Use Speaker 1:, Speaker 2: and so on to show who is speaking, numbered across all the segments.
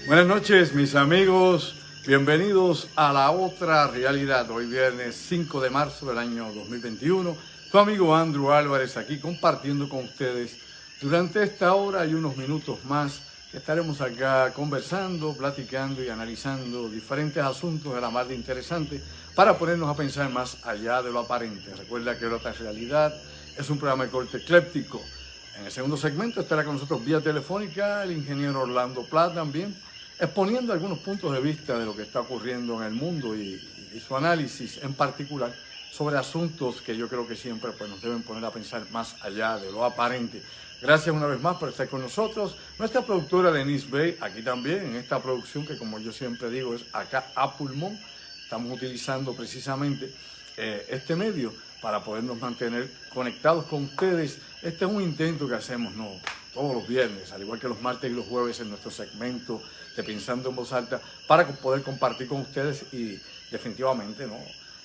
Speaker 1: Buenas noches, mis amigos. Bienvenidos a la otra realidad. Hoy viernes 5 de marzo del año 2021. Tu amigo Andrew Álvarez aquí compartiendo con ustedes durante esta hora y unos minutos más que estaremos acá conversando, platicando y analizando diferentes asuntos de la mar de interesante para ponernos a pensar más allá de lo aparente. Recuerda que la otra realidad es un programa de corte ecléptico. En el segundo segmento estará con nosotros vía telefónica el ingeniero Orlando Plat también, exponiendo algunos puntos de vista de lo que está ocurriendo en el mundo y su análisis en particular sobre asuntos que yo creo que siempre nos deben poner a pensar más allá de lo aparente. Gracias una vez más por estar con nosotros. Nuestra productora Denise Bay, aquí también, en esta producción que como yo siempre digo es acá a pulmón. Estamos utilizando precisamente este medio para podernos mantener conectados con ustedes. Este es un intento que hacemos todos los viernes, al igual que los martes y los jueves en nuestro segmento de Pensando en Voz Alta, para poder compartir con ustedes y definitivamente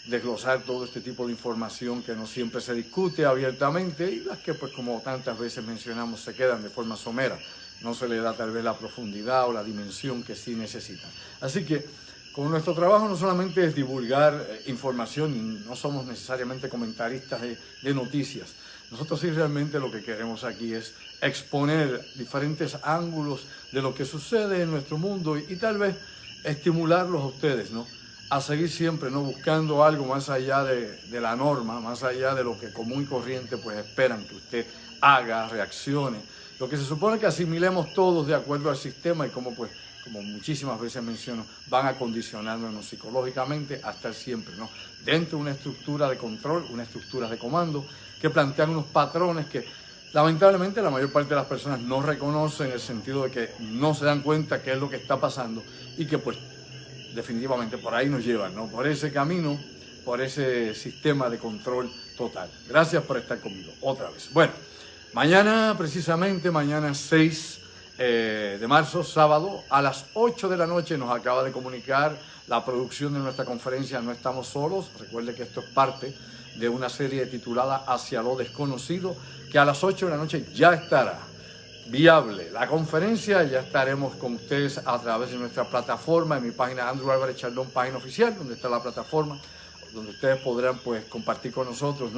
Speaker 1: desglosar todo este tipo de información que no siempre se discute abiertamente y las que, pues como tantas veces mencionamos, se quedan de forma somera. No se le da tal vez la profundidad o la dimensión que sí necesitan. Así que con nuestro trabajo no solamente es divulgar información y no somos necesariamente comentaristas de noticias. Nosotros sí realmente lo que queremos aquí es exponer diferentes ángulos de lo que sucede en nuestro mundo y tal vez estimularlos a ustedes, a seguir siempre, buscando algo más allá de la norma, más allá de lo que común y corriente pues esperan que usted haga, reaccione. Lo que se supone que asimilemos todos de acuerdo al sistema y como muchísimas veces menciono, van a condicionarnos psicológicamente a estar siempre, dentro de una estructura de control, una estructura de comando que plantean unos patrones que lamentablemente la mayor parte de las personas no reconocen en el sentido de que no se dan cuenta qué es lo que está pasando y que pues definitivamente por ahí nos llevan, por ese camino, por ese sistema de control total. Gracias por estar conmigo otra vez. Bueno, mañana 6 de marzo, sábado, a las 8 de la noche nos acaba de comunicar la producción de nuestra conferencia No Estamos Solos. Recuerde que esto es parte de una serie titulada Hacia lo Desconocido, que a las 8 de la noche ya estará viable. La conferencia ya estaremos con ustedes a través de nuestra plataforma, en mi página Andrew Álvarez Chardón, página oficial, donde está la plataforma, donde ustedes podrán pues compartir con nosotros,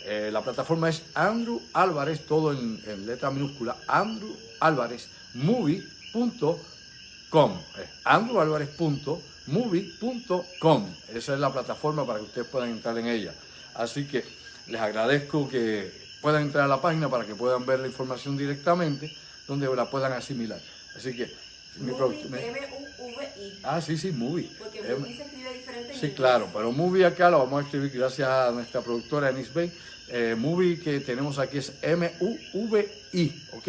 Speaker 1: la plataforma es Andrew Álvarez, todo en letra minúscula, Andrew Álvarez movie.com, andrewalvarez.movie.com. Esa es la plataforma para que ustedes puedan entrar en ella. Así que les agradezco que puedan entrar a la página para que puedan ver la información directamente, donde la puedan asimilar. Así que
Speaker 2: Movie, M-U-V-I.
Speaker 1: sí, Movie.
Speaker 2: Porque Movie se escribe diferente.
Speaker 1: Sí, claro, pero Movie acá lo vamos a escribir gracias a nuestra productora Denise Bay. Movie que tenemos aquí es M-U-V-I, ¿ok?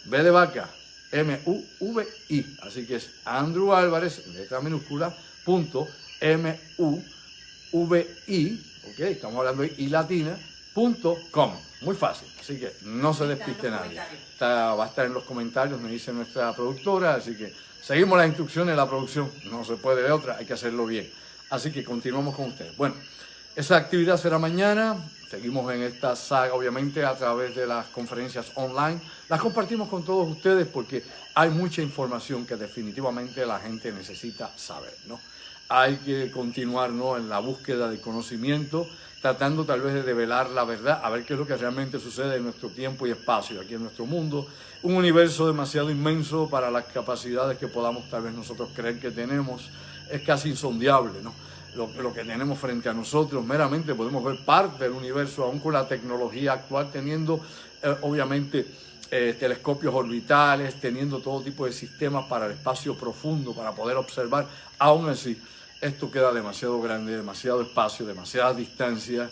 Speaker 1: B de vaca, M-U-V-I. Así que es Andrew Álvarez, letra minúscula, .M-U-V-I, ¿ok? Estamos hablando de I latina, .com. Muy fácil, así que no se despiste nadie. Va a estar en los comentarios, me dice nuestra productora, así que seguimos las instrucciones de la producción, no se puede de otra, hay que hacerlo bien. Así que continuamos con ustedes. Bueno, esa actividad será mañana, seguimos en esta saga obviamente a través de las conferencias online, las compartimos con todos ustedes porque hay mucha información que definitivamente la gente necesita saber, Hay que continuar, en la búsqueda de conocimiento, tratando tal vez de develar la verdad, a ver qué es lo que realmente sucede en nuestro tiempo y espacio, aquí en nuestro mundo, un universo demasiado inmenso para las capacidades que podamos tal vez nosotros creer que tenemos, es casi insondiable, Lo que tenemos frente a nosotros, meramente podemos ver parte del universo, aún con la tecnología actual, teniendo obviamente telescopios orbitales, teniendo todo tipo de sistemas para el espacio profundo, para poder observar, aún así, esto queda demasiado grande, demasiado espacio, demasiada distancia,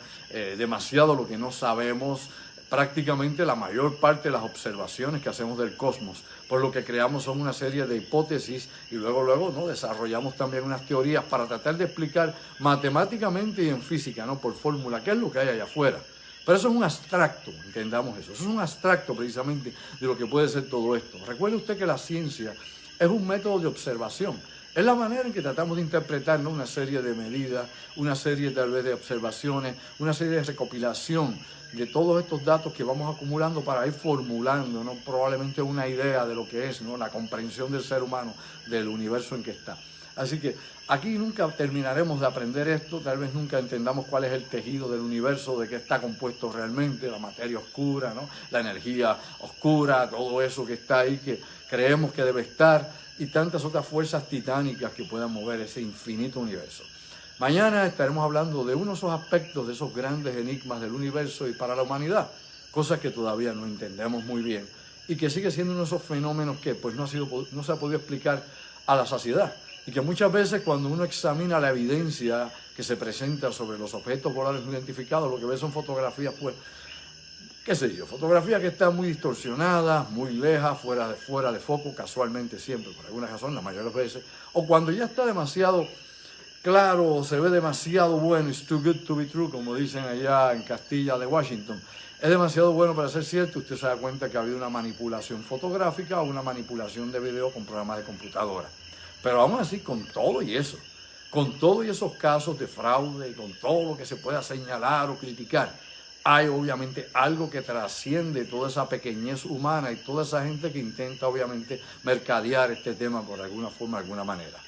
Speaker 1: demasiado lo que no sabemos. Prácticamente la mayor parte de las observaciones que hacemos del cosmos, por lo que creamos son una serie de hipótesis y luego desarrollamos también unas teorías para tratar de explicar matemáticamente y en física, por fórmula, qué es lo que hay allá afuera. Pero eso es un abstracto, entendamos eso. Eso es un abstracto precisamente de lo que puede ser todo esto. Recuerde usted que la ciencia es un método de observación. Es la manera en que tratamos de interpretar, ¿no?, una serie de medidas, una serie tal vez de observaciones, una serie de recopilación de todos estos datos que vamos acumulando para ir formulando, ¿no?, probablemente una idea de lo que es, ¿no?, la comprensión del ser humano, del universo en que está. Así que aquí nunca terminaremos de aprender esto, tal vez nunca entendamos cuál es el tejido del universo, de qué está compuesto realmente, la materia oscura, ¿no?, la energía oscura, todo eso que está ahí, que creemos que debe estar, y tantas otras fuerzas titánicas que puedan mover ese infinito universo. Mañana estaremos hablando de uno de esos aspectos, de esos grandes enigmas del universo y para la humanidad, cosas que todavía no entendemos muy bien y que sigue siendo uno de esos fenómenos que pues no se ha podido explicar a la saciedad, y que muchas veces cuando uno examina la evidencia que se presenta sobre los objetos volares no identificados, lo que ve son fotografías, pues, qué sé yo, fotografías que están muy distorsionadas, muy lejas, fuera de foco, casualmente siempre, por alguna razón, la mayoría de las veces, o cuando ya está demasiado claro, o se ve demasiado bueno, it's too good to be true, como dicen allá en Castilla de Washington, es demasiado bueno para ser cierto, usted se da cuenta que ha habido una manipulación fotográfica o una manipulación de video con programas de computadora. Pero vamos a decir, con todo y eso, con todos esos casos de fraude, y con todo lo que se pueda señalar o criticar, hay obviamente algo que trasciende toda esa pequeñez humana y toda esa gente que intenta obviamente mercadear este tema por alguna forma, de alguna manera.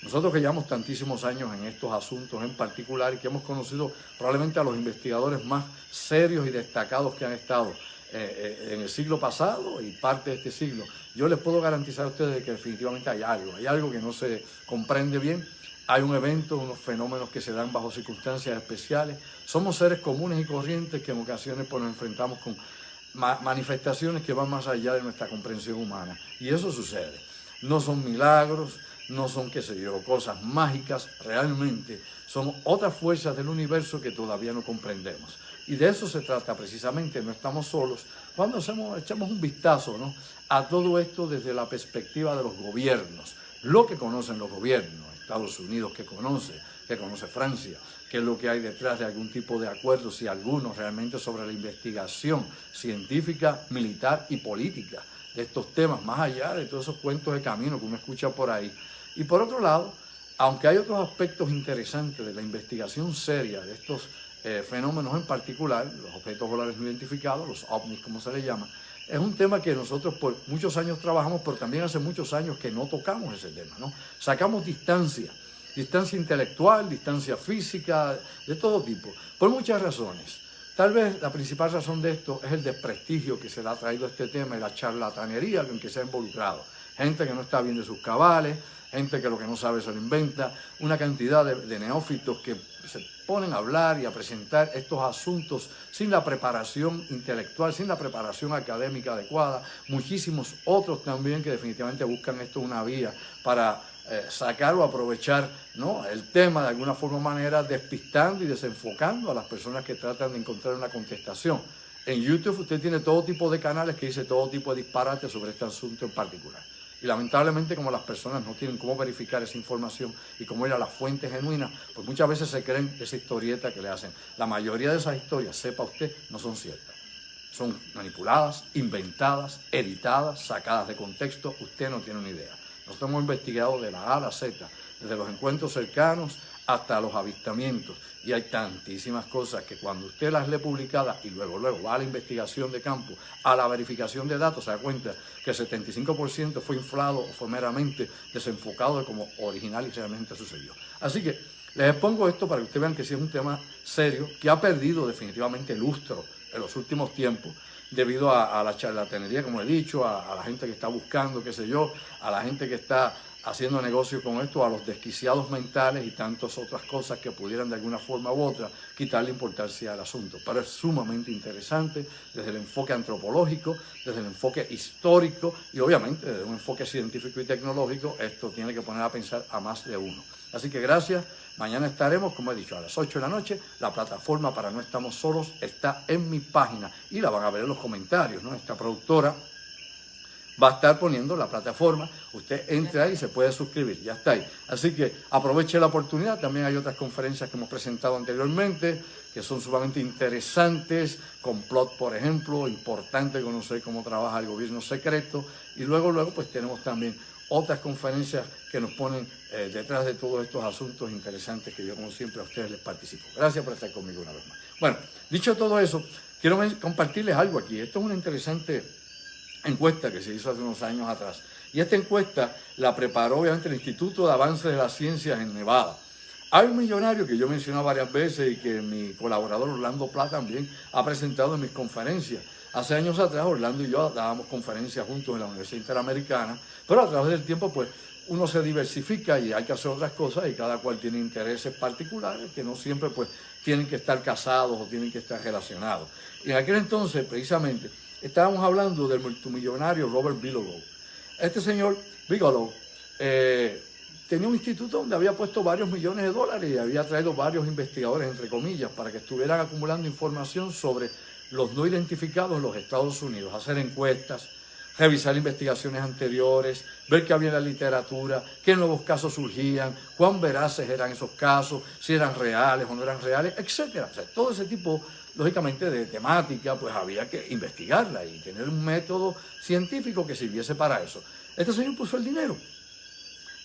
Speaker 1: Nosotros que llevamos tantísimos años en estos asuntos en particular y que hemos conocido probablemente a los investigadores más serios y destacados que han estado en el siglo pasado y parte de este siglo, yo les puedo garantizar a ustedes que definitivamente hay algo que no se comprende bien. Hay un evento, unos fenómenos que se dan bajo circunstancias especiales. Somos seres comunes y corrientes que en ocasiones pues, nos enfrentamos con manifestaciones que van más allá de nuestra comprensión humana. Y eso sucede. No son milagros, no son, qué sé yo, cosas mágicas. Realmente son otras fuerzas del universo que todavía no comprendemos. Y de eso se trata precisamente, no estamos solos. Cuando echamos un vistazo, ¿no?, a todo esto desde la perspectiva de los gobiernos, lo que conocen los gobiernos, Estados Unidos que conoce Francia, qué es lo que hay detrás de algún tipo de acuerdo, si algunos realmente sobre la investigación científica, militar y política de estos temas, más allá de todos esos cuentos de camino que uno escucha por ahí. Y por otro lado, aunque hay otros aspectos interesantes de la investigación seria de estos fenómenos en particular, los objetos volares no identificados, los ovnis como se les llama, es un tema que nosotros por muchos años trabajamos, pero también hace muchos años que no tocamos ese tema, ¿no? Sacamos distancia intelectual, distancia física, de todo tipo, por muchas razones. Tal vez la principal razón de esto es el desprestigio que se le ha traído a este tema y la charlatanería en que se ha involucrado. Gente que no está bien de sus cabales, gente que lo que no sabe se lo inventa, una cantidad de neófitos que se ponen a hablar y a presentar estos asuntos sin la preparación intelectual, sin la preparación académica adecuada. Muchísimos otros también que definitivamente buscan esto una vía para sacar o aprovechar, ¿no?, el tema de alguna forma o manera, despistando y desenfocando a las personas que tratan de encontrar una contestación. En YouTube usted tiene todo tipo de canales que dice todo tipo de disparates sobre este asunto en particular. Y lamentablemente, como las personas no tienen cómo verificar esa información y cómo ir a las fuentes genuinas, pues muchas veces se creen esa historieta que le hacen. La mayoría de esas historias, sepa usted, no son ciertas. Son manipuladas, inventadas, editadas, sacadas de contexto. Usted no tiene una idea. Nosotros hemos investigado de la A a la Z, desde los encuentros cercanos hasta los avistamientos. Y hay tantísimas cosas que cuando usted las lee publicadas y luego va a la investigación de campo, a la verificación de datos, se da cuenta que el 75% fue inflado o fue meramente desenfocado de como original y realmente sucedió. Así que les expongo esto para que ustedes vean que sí es un tema serio, que ha perdido definitivamente lustro en los últimos tiempos, debido a la charlatanería, como he dicho, a la gente que está buscando, qué sé yo, a la gente que está haciendo negocio con esto, a los desquiciados mentales y tantas otras cosas que pudieran de alguna forma u otra quitarle importancia al asunto. Pero es sumamente interesante desde el enfoque antropológico, desde el enfoque histórico y obviamente desde un enfoque científico y tecnológico. Esto tiene que poner a pensar a más de uno. Así que gracias. Mañana estaremos, como he dicho, a las 8 de la noche. La plataforma para No Estamos Solos está en mi página y la van a ver en los comentarios, ¿no? Esta productora va a estar poniendo la plataforma. Usted entra ahí y se puede suscribir, ya está ahí. Así que aproveche la oportunidad. También hay otras conferencias que hemos presentado anteriormente que son sumamente interesantes. Complot, por ejemplo, importante conocer cómo trabaja el gobierno secreto. Y luego pues tenemos también otras conferencias que nos ponen detrás de todos estos asuntos interesantes que yo, como siempre, a ustedes les participo. Gracias por estar conmigo una vez más. Bueno, dicho todo eso, quiero compartirles algo aquí. Esto es una interesante encuesta que se hizo hace unos años atrás. Y esta encuesta la preparó obviamente el Instituto de Avances de las Ciencias en Nevada. Hay un millonario que yo he mencionado varias veces y que mi colaborador Orlando Pla también ha presentado en mis conferencias. Hace años atrás Orlando y yo dábamos conferencias juntos en la Universidad Interamericana, pero a través del tiempo pues uno se diversifica y hay que hacer otras cosas y cada cual tiene intereses particulares que no siempre pues tienen que estar casados o tienen que estar relacionados. Y en aquel entonces precisamente estábamos hablando del multimillonario Robert Bigelow. Este señor Bigelow tenía un instituto donde había puesto varios millones de dólares y había traído varios investigadores, entre comillas, para que estuvieran acumulando información sobre los no identificados en los Estados Unidos, hacer encuestas, revisar investigaciones anteriores, ver qué había en la literatura, qué nuevos casos surgían, cuán veraces eran esos casos, si eran reales o no eran reales, etc. O sea, todo ese tipo, lógicamente, de temática, pues había que investigarla y tener un método científico que sirviese para eso. Este señor puso el dinero.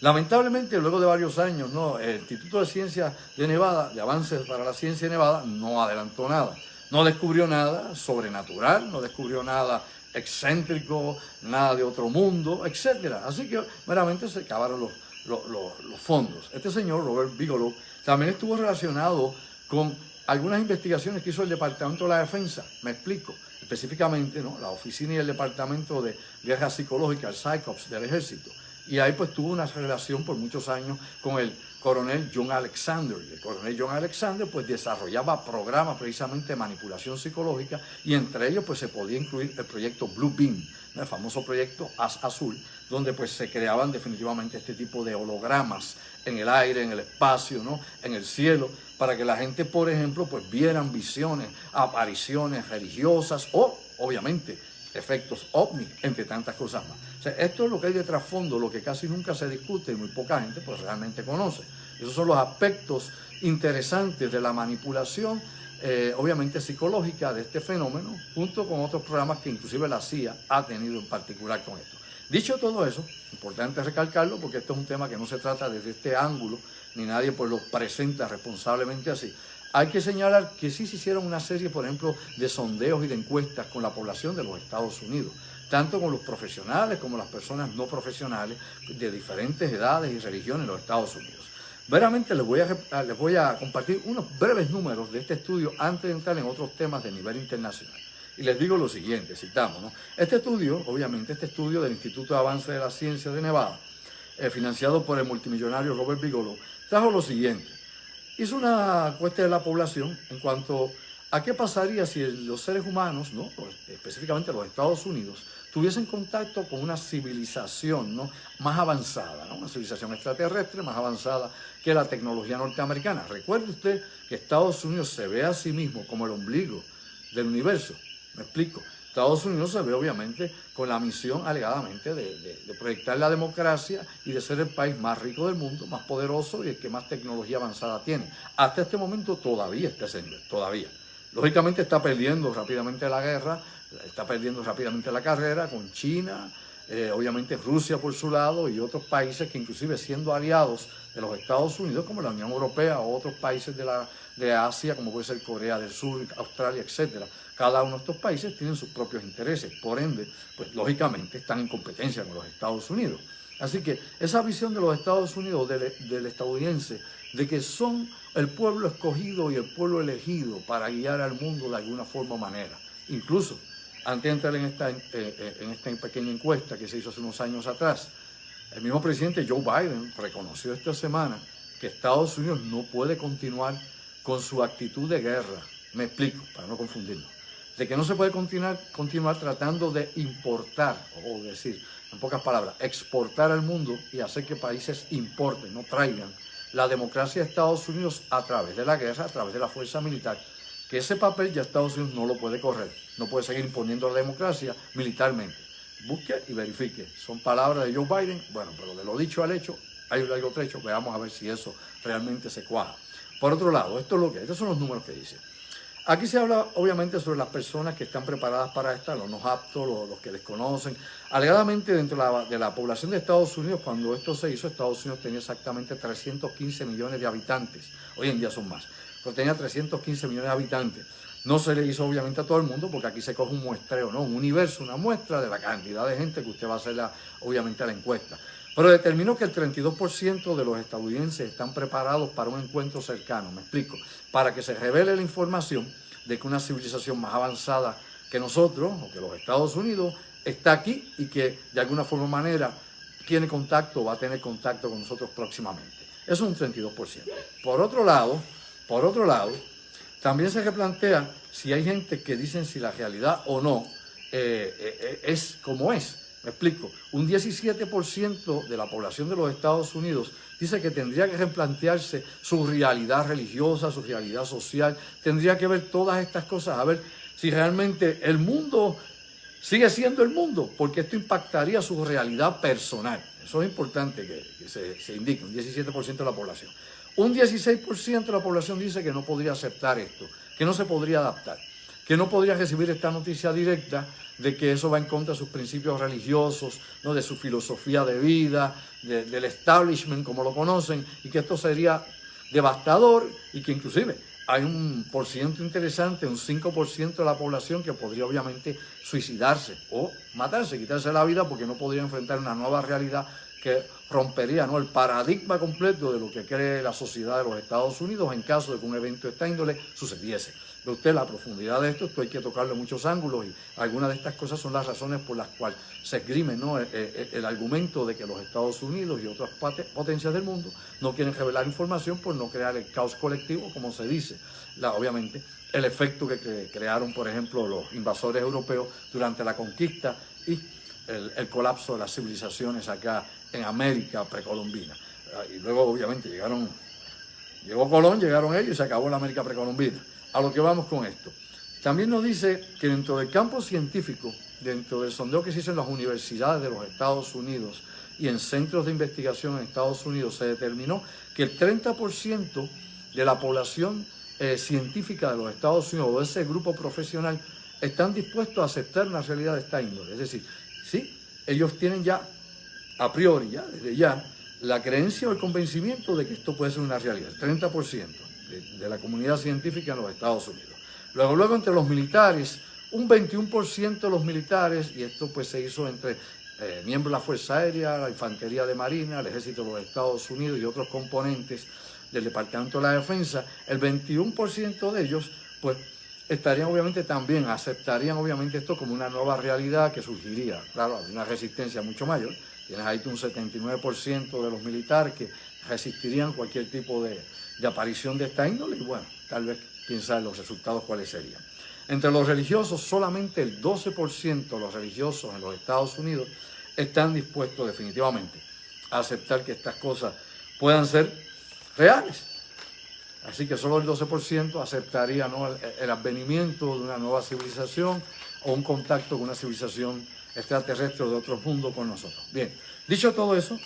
Speaker 1: Lamentablemente, luego de varios años, el Instituto de Ciencias de Nevada, de Avances para la Ciencia de Nevada, no adelantó nada. No descubrió nada sobrenatural, no descubrió nada excéntrico, nada de otro mundo, etc. Así que meramente se acabaron los fondos. Este señor, Robert Bigelow, también estuvo relacionado con algunas investigaciones que hizo el Departamento de la Defensa. Me explico. Específicamente, la Oficina y el Departamento de Guerra Psicológica, el PSYOPS del Ejército. Y ahí pues tuvo una relación por muchos años con el coronel John Alexander. Y el coronel John Alexander pues desarrollaba programas precisamente de manipulación psicológica y entre ellos pues se podía incluir el proyecto Blue Beam, el famoso proyecto Haz Azul, donde pues se creaban definitivamente este tipo de hologramas en el aire, en el espacio, en el cielo, para que la gente, por ejemplo, pues vieran visiones, apariciones religiosas o, obviamente, efectos ovni, entre tantas cosas más. O sea, esto es lo que hay de trasfondo, lo que casi nunca se discute y muy poca gente pues realmente conoce. Esos son los aspectos interesantes de la manipulación, obviamente psicológica de este fenómeno, junto con otros programas que inclusive la CIA ha tenido en particular con esto. Dicho todo eso, importante recalcarlo porque esto es un tema que no se trata desde este ángulo, ni nadie pues lo presenta responsablemente así. Hay que señalar que sí se hicieron una serie, por ejemplo, de sondeos y de encuestas con la población de los Estados Unidos, tanto con los profesionales como las personas no profesionales de diferentes edades y religiones en los Estados Unidos. Veramente les voy a compartir unos breves números de este estudio antes de entrar en otros temas de nivel internacional. Y les digo lo siguiente, citamos, Este estudio, obviamente, este estudio del Instituto de Avances de la Ciencia de Nevada, financiado por el multimillonario Robert Bigelow, trajo lo siguiente. Hizo una encuesta de la población en cuanto a qué pasaría si los seres humanos, específicamente los Estados Unidos, tuviesen contacto con una civilización más avanzada, una civilización extraterrestre más avanzada que la tecnología norteamericana. Recuerde usted que Estados Unidos se ve a sí mismo como el ombligo del universo. Me explico. Estados Unidos se ve obviamente con la misión alegadamente de proyectar la democracia y de ser el país más rico del mundo, más poderoso y el que más tecnología avanzada tiene. Hasta este momento todavía está ese nivel, todavía. Lógicamente está perdiendo rápidamente la guerra, está perdiendo rápidamente la carrera con China, obviamente Rusia por su lado y otros países que inclusive siendo aliados de los Estados Unidos como la Unión Europea o otros países de Asia como puede ser Corea del Sur, Australia, etcétera. Cada uno de estos países tienen sus propios intereses, por ende, pues lógicamente están en competencia con los Estados Unidos. Así que esa visión de los Estados Unidos, del estadounidense, de que son el pueblo escogido y el pueblo elegido para guiar al mundo de alguna forma o manera. Incluso, antes de entrar en esta pequeña encuesta que se hizo hace unos años atrás, el mismo presidente Joe Biden reconoció esta semana que Estados Unidos no puede continuar con su actitud de guerra. Me explico, para no confundirnos. De que no se puede continuar tratando de importar, o decir, en pocas palabras, exportar al mundo y hacer que países importen, no traigan la democracia de Estados Unidos a través de la guerra, a través de la fuerza militar. Que ese papel ya Estados Unidos no lo puede correr, no puede seguir imponiendo la democracia militarmente. Busque y verifique. Son palabras de Joe Biden, bueno, pero de lo dicho al hecho, hay un largo trecho, veamos a ver si eso realmente se cuaja. Por otro lado, estos son los números que dice. Aquí se habla obviamente sobre las personas que están preparadas para esta, los no aptos, los que desconocen. Alegadamente dentro de la población de Estados Unidos, cuando esto se hizo, Estados Unidos tenía exactamente 315 millones de habitantes. Hoy en día son más, pero tenía 315 millones de habitantes. No se le hizo obviamente a todo el mundo porque aquí se coge un muestreo, ¿no? Un universo, una muestra de la cantidad de gente que usted va a hacer obviamente a la encuesta. Pero determinó que el 32% de los estadounidenses están preparados para un encuentro cercano, me explico, para que se revele la información de que una civilización más avanzada que nosotros, o que los Estados Unidos, está aquí y que de alguna forma o manera tiene contacto o va a tener contacto con nosotros próximamente. Eso es un 32%. Por otro lado, también se replantea si hay gente que dicen si la realidad o no es como es. Me explico, un 17% de la población de los Estados Unidos dice que tendría que replantearse su realidad religiosa, su realidad social, tendría que ver todas estas cosas, a ver si realmente el mundo sigue siendo el mundo, porque esto impactaría su realidad personal. Eso es importante que se indique, un 17% de la población. Un 16% de la población dice que no podría aceptar esto, que no se podría adaptar, que no podría recibir esta noticia directa de que eso va en contra de sus principios religiosos, ¿no? De su filosofía de vida, del establishment como lo conocen, y que esto sería devastador y que inclusive hay un porciento interesante, un 5% de la población que podría obviamente suicidarse o matarse, quitarse la vida porque no podría enfrentar una nueva realidad que rompería, ¿no?, el paradigma completo de lo que cree la sociedad de los Estados Unidos en caso de que un evento de esta índole sucediese. Ve usted la profundidad de esto hay que tocarlo en muchos ángulos y algunas de estas cosas son las razones por las cuales se esgrime, ¿no?, el argumento de que los Estados Unidos y otras potencias del mundo no quieren revelar información por no crear el caos colectivo, como se dice. Obviamente, el efecto que crearon, por ejemplo, los invasores europeos durante la conquista y el colapso de las civilizaciones acá en América precolombina. Y luego, obviamente, llegó Colón, llegaron ellos y se acabó la América precolombina. A lo que vamos con esto. También nos dice que dentro del campo científico, dentro del sondeo que se hizo en las universidades de los Estados Unidos y en centros de investigación en Estados Unidos, se determinó que el 30% de la población científica de los Estados Unidos o de ese grupo profesional están dispuestos a aceptar una realidad de esta índole. Es decir, sí, ellos tienen ya, a priori, ya, desde ya, la creencia o el convencimiento de que esto puede ser una realidad, el 30% de la comunidad científica en los Estados Unidos. Luego entre los militares, un 21% de los militares, y esto pues se hizo entre miembros de la Fuerza Aérea, la Infantería de Marina, el Ejército de los Estados Unidos y otros componentes del Departamento de la Defensa, el 21% de ellos pues estarían obviamente también, aceptarían obviamente esto como una nueva realidad que surgiría. Claro, hay una resistencia mucho mayor. Tienes ahí un 79% de los militares que resistirían cualquier tipo de aparición de esta índole y bueno, tal vez, quién sabe los resultados cuáles serían. Entre los religiosos, solamente el 12% de los religiosos en los Estados Unidos están dispuestos definitivamente a aceptar que estas cosas puedan ser reales. Así que solo el 12% aceptaría, ¿no?, el advenimiento de una nueva civilización o un contacto con una civilización extraterrestre o de otro mundo con nosotros. Bien, dicho todo eso,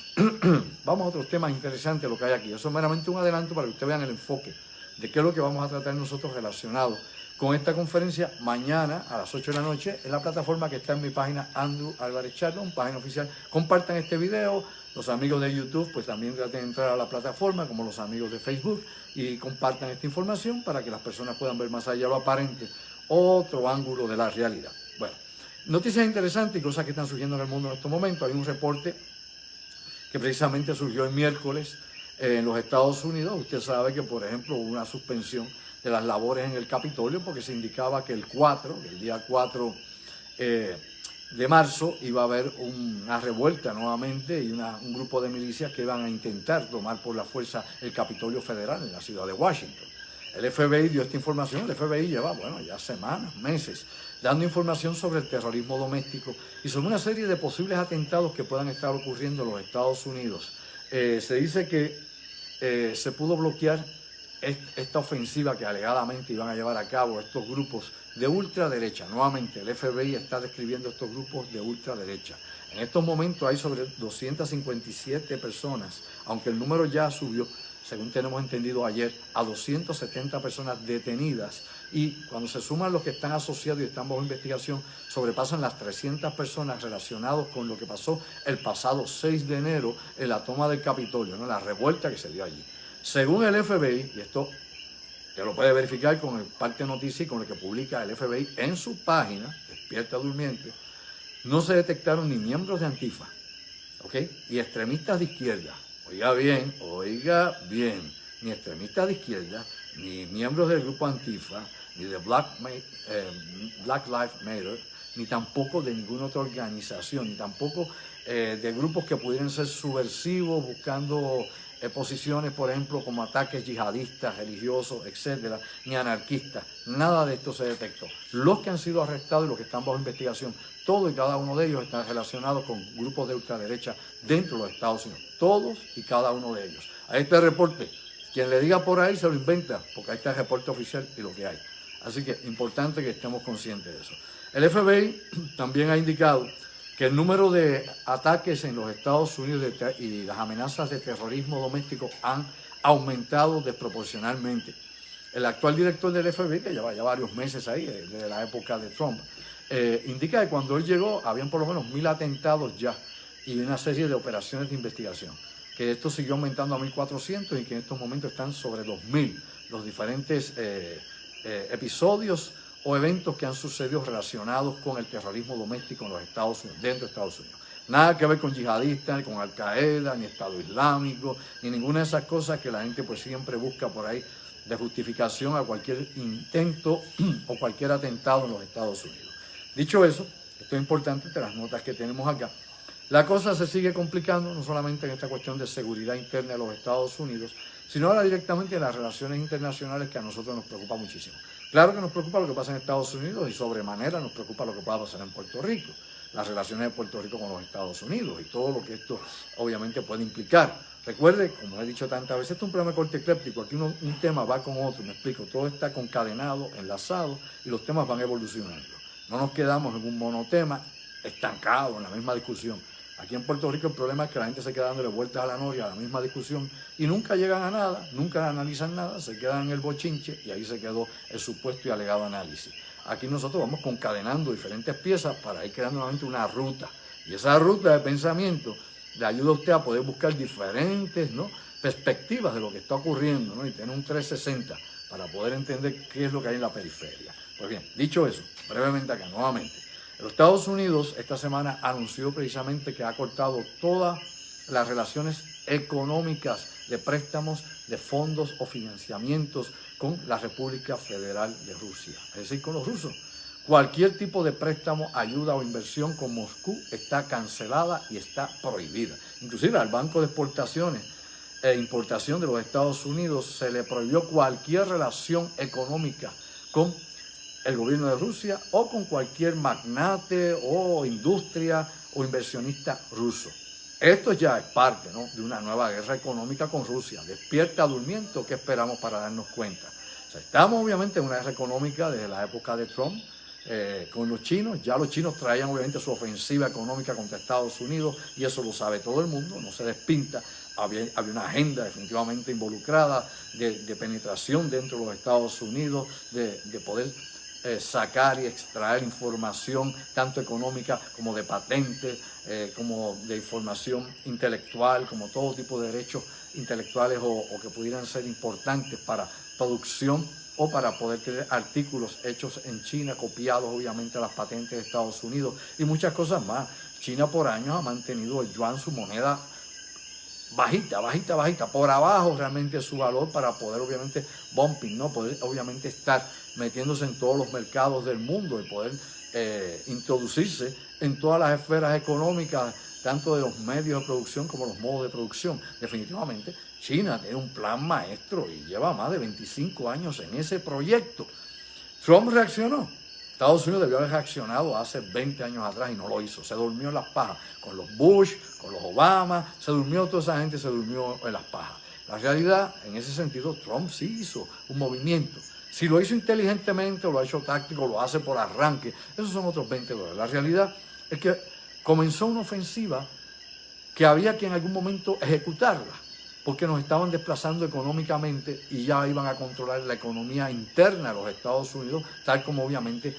Speaker 1: vamos a otros temas interesantes de lo que hay aquí. Eso es meramente un adelanto para que ustedes vean el enfoque de qué es lo que vamos a tratar nosotros relacionado con esta conferencia mañana a las 8 de la noche en la plataforma que está en mi página Andrew Álvarez Chardon, página oficial. Compartan este video, los amigos de YouTube pues también traten de entrar a la plataforma, como los amigos de Facebook, y compartan esta información para que las personas puedan ver más allá de lo aparente otro ángulo de la realidad. Bueno, noticias interesantes y cosas que están surgiendo en el mundo en estos momentos. Hay un reporte que precisamente surgió el miércoles en los Estados Unidos. Usted sabe que, por ejemplo, hubo una suspensión de las labores en el Capitolio porque se indicaba que el día 4 de marzo, iba a haber una revuelta nuevamente y un grupo de milicias que iban a intentar tomar por la fuerza el Capitolio Federal en la ciudad de Washington. El FBI dio esta información. El FBI lleva, bueno, ya semanas, meses, dando información sobre el terrorismo doméstico y sobre una serie de posibles atentados que puedan estar ocurriendo en los Estados Unidos. Se dice que se pudo bloquear esta ofensiva que alegadamente iban a llevar a cabo estos grupos de ultraderecha. Nuevamente, el FBI está describiendo estos grupos de ultraderecha. En estos momentos hay sobre 257 personas, aunque el número ya subió, según tenemos entendido ayer, a 270 personas detenidas y cuando se suman los que están asociados y están bajo investigación, sobrepasan las 300 personas relacionadas con lo que pasó el pasado 6 de enero en la toma del Capitolio, ¿no? La revuelta que se dio allí. Según el FBI, y esto que lo puede verificar con el parte de noticias y con lo que publica el FBI en su página, Despierta Durmiente, no se detectaron ni miembros de Antifa, ¿ok? Y extremistas de izquierda. Oiga bien, ni extremistas de izquierda, ni miembros del grupo Antifa, ni de Black Lives Matter, ni tampoco de ninguna otra organización, ni tampoco de grupos que pudieran ser subversivos, buscando posiciones, por ejemplo, como ataques yihadistas, religiosos, etcétera, ni anarquistas. Nada de esto se detectó. Los que han sido arrestados y los que están bajo investigación, todos y cada uno de ellos están relacionados con grupos de ultraderecha dentro de los Estados Unidos. Todos y cada uno de ellos. Ahí está el reporte. Quien le diga por ahí se lo inventa, porque ahí está el reporte oficial y lo que hay. Así que importante que estemos conscientes de eso. El FBI también ha indicado que el número de ataques en los Estados Unidos y las amenazas de terrorismo doméstico han aumentado desproporcionalmente. El actual director del FBI, que lleva ya varios meses ahí, desde la época de Trump, indica que cuando él llegó habían por lo menos 1.000 atentados ya y una serie de operaciones de investigación. Que esto siguió aumentando a 1.400 y que en estos momentos están sobre 2.000 los diferentes episodios o eventos que han sucedido relacionados con el terrorismo doméstico en los Estados Unidos, dentro de Estados Unidos. Nada que ver con yihadistas, ni con Al-Qaeda, ni Estado Islámico, ni ninguna de esas cosas que la gente pues siempre busca por ahí de justificación a cualquier intento o cualquier atentado en los Estados Unidos. Dicho eso, esto es importante de las notas que tenemos acá. La cosa se sigue complicando, no solamente en esta cuestión de seguridad interna de los Estados Unidos, sino ahora directamente en las relaciones internacionales que a nosotros nos preocupa muchísimo. Claro que nos preocupa lo que pasa en Estados Unidos y sobremanera nos preocupa lo que pueda pasar en Puerto Rico, las relaciones de Puerto Rico con los Estados Unidos y todo lo que esto obviamente puede implicar. Recuerde, como he dicho tantas veces, esto es un programa de corte ecléptico, aquí un tema va con otro, me explico, todo está concadenado, enlazado y los temas van evolucionando. No nos quedamos en un monotema estancado en la misma discusión. Aquí en Puerto Rico el problema es que la gente se queda dándole vueltas a la noria, a la misma discusión, y nunca llegan a nada, nunca analizan nada, se quedan en el bochinche y ahí se quedó el supuesto y alegado análisis. Aquí nosotros vamos concadenando diferentes piezas para ir creando nuevamente una ruta. Y esa ruta de pensamiento le ayuda a usted a poder buscar diferentes, ¿no?, perspectivas de lo que está ocurriendo, ¿no?, y tener un 360 para poder entender qué es lo que hay en la periferia. Pues bien, dicho eso, brevemente acá, nuevamente. Los Estados Unidos esta semana anunció precisamente que ha cortado todas las relaciones económicas de préstamos, de fondos o financiamientos con la República Federal de Rusia, es decir, con los rusos. Cualquier tipo de préstamo, ayuda o inversión con Moscú está cancelada y está prohibida. Inclusive al Banco de Exportaciones e Importación de los Estados Unidos se le prohibió cualquier relación económica con el gobierno de Rusia o con cualquier magnate o industria o inversionista ruso. Esto ya es parte, ¿no?, de una nueva guerra económica con Rusia. Despierta durmiendo, ¿qué esperamos para darnos cuenta? O sea, estamos obviamente en una guerra económica desde la época de Trump con los chinos. Ya los chinos traían obviamente su ofensiva económica contra Estados Unidos y eso lo sabe todo el mundo, no se despinta. Había una agenda definitivamente involucrada de penetración dentro de los Estados Unidos, de poder sacar y extraer información tanto económica como de patentes, como de información intelectual, como todo tipo de derechos intelectuales o que pudieran ser importantes para producción o para poder tener artículos hechos en China, copiados obviamente a las patentes de Estados Unidos y muchas cosas más. China por años ha mantenido el yuan, su moneda, bajita, por abajo realmente su valor para poder obviamente bumping, ¿no?, poder obviamente estar metiéndose en todos los mercados del mundo y poder introducirse en todas las esferas económicas, tanto de los medios de producción como los modos de producción. Definitivamente China tiene un plan maestro y lleva más de 25 años en ese proyecto. Trump reaccionó. Estados Unidos debió haber reaccionado hace 20 años atrás y no lo hizo. Se durmió en las pajas con los Bush, con los Obama, se durmió toda esa gente, se durmió en las pajas. La realidad, en ese sentido, Trump sí hizo un movimiento. Si lo hizo inteligentemente o lo ha hecho táctico, lo hace por arranque, esos son otros $20. La realidad es que comenzó una ofensiva que había que en algún momento ejecutarla. porque nos estaban desplazando económicamente y ya iban a controlar la economía interna de los Estados Unidos, tal como obviamente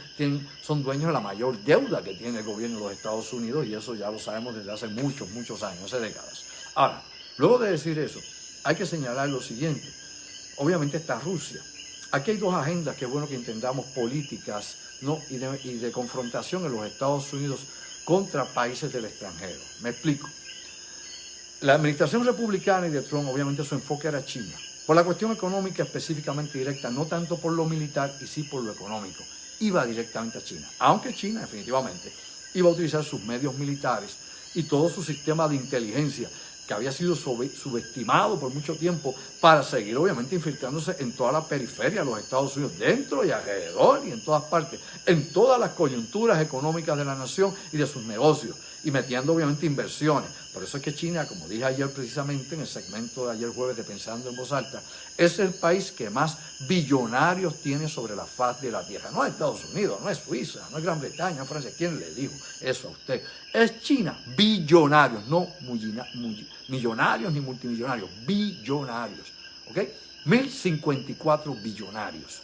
Speaker 1: son dueños de la mayor deuda que tiene el gobierno de los Estados Unidos, y eso ya lo sabemos desde hace muchos, muchos años, hace décadas. Ahora, luego de decir eso, hay que señalar lo siguiente. Obviamente está Rusia. Aquí hay dos agendas que es bueno que entendamos, políticas, ¿no? y de confrontación en los Estados Unidos contra países del extranjero. Me explico. La administración republicana y de Trump, obviamente su enfoque era China. Por la cuestión económica específicamente directa, no tanto por lo militar y sí por lo económico. Iba directamente a China. Aunque China definitivamente iba a utilizar sus medios militares y todo su sistema de inteligencia, que había sido subestimado por mucho tiempo, para seguir obviamente infiltrándose en toda la periferia de los Estados Unidos, dentro y alrededor y en todas partes, en todas las coyunturas económicas de la nación y de sus negocios, y metiendo obviamente inversiones. Por eso es que China, como dije ayer precisamente en el segmento de ayer jueves de Pensando en Voz Alta, es el país que más billonarios tiene sobre la faz de la tierra. No es Estados Unidos, no es Suiza, no es Gran Bretaña, no es Francia. ¿Quién le dijo eso a usted? Es China, billonarios, no millonarios ni multimillonarios, billonarios. ¿Ok? 1054 billonarios.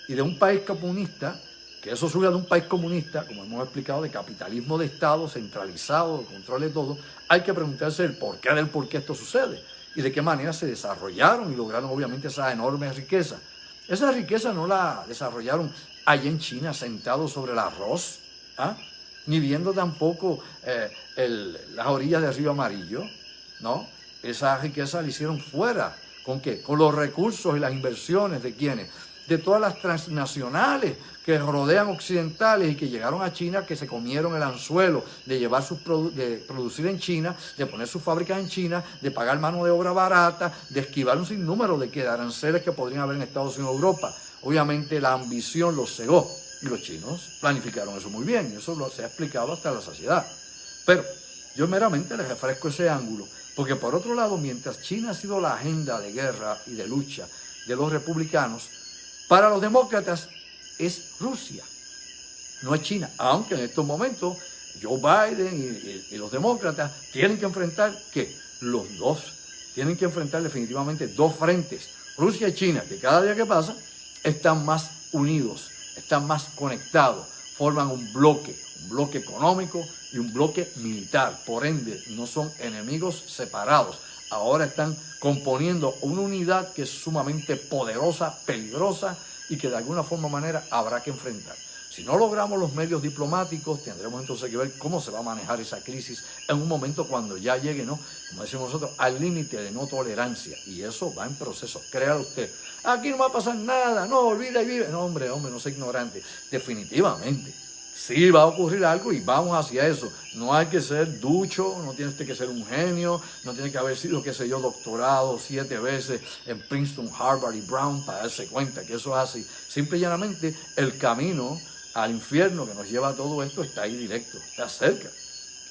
Speaker 1: Y de un país comunista, que eso surge de un país comunista, como hemos explicado, de capitalismo de Estado, centralizado, de control de todo, hay que preguntarse el porqué del por qué esto sucede y de qué manera se desarrollaron y lograron obviamente esa enorme riqueza. Esa riqueza no la desarrollaron allá en China sentados sobre el arroz, ¿ah? Ni viendo tampoco las orillas del río Amarillo, ¿no? Esa riqueza la hicieron fuera. ¿Con qué? Con los recursos y las inversiones de quienes, de todas las transnacionales que rodean occidentales y que llegaron a China, que se comieron el anzuelo de llevar de producir en China, de poner sus fábricas en China, de pagar mano de obra barata, de esquivar un sinnúmero de aranceles que podrían haber en Estados Unidos o Europa. Obviamente la ambición los cegó y los chinos planificaron eso muy bien, y eso se ha explicado hasta la saciedad. Pero yo meramente les refresco ese ángulo, porque por otro lado, mientras China ha sido la agenda de guerra y de lucha de los republicanos, para los demócratas es Rusia, no es China, aunque en estos momentos Joe Biden y los demócratas tienen que enfrentar, ¿qué? Los dos, tienen que enfrentar definitivamente dos frentes, Rusia y China, que cada día que pasa están más unidos, están más conectados, forman un bloque económico y un bloque militar, por ende no son enemigos separados. Ahora están componiendo una unidad que es sumamente poderosa, peligrosa y que de alguna forma o manera habrá que enfrentar. Si no logramos los medios diplomáticos, tendremos entonces que ver cómo se va a manejar esa crisis en un momento cuando ya llegue, ¿no? Como decimos nosotros, al límite de no tolerancia. Y eso va en proceso, créalo usted. Aquí no va a pasar nada, no, olvida y vive. No, hombre, no sea ignorante. Definitivamente. Sí va a ocurrir algo y vamos hacia eso. No hay que ser ducho, no tiene que ser un genio, no tiene que haber sido, qué sé yo, doctorado 7 veces en Princeton, Harvard y Brown para darse cuenta que eso es así. Simple y llanamente el camino al infierno que nos lleva a todo esto está ahí directo, está cerca.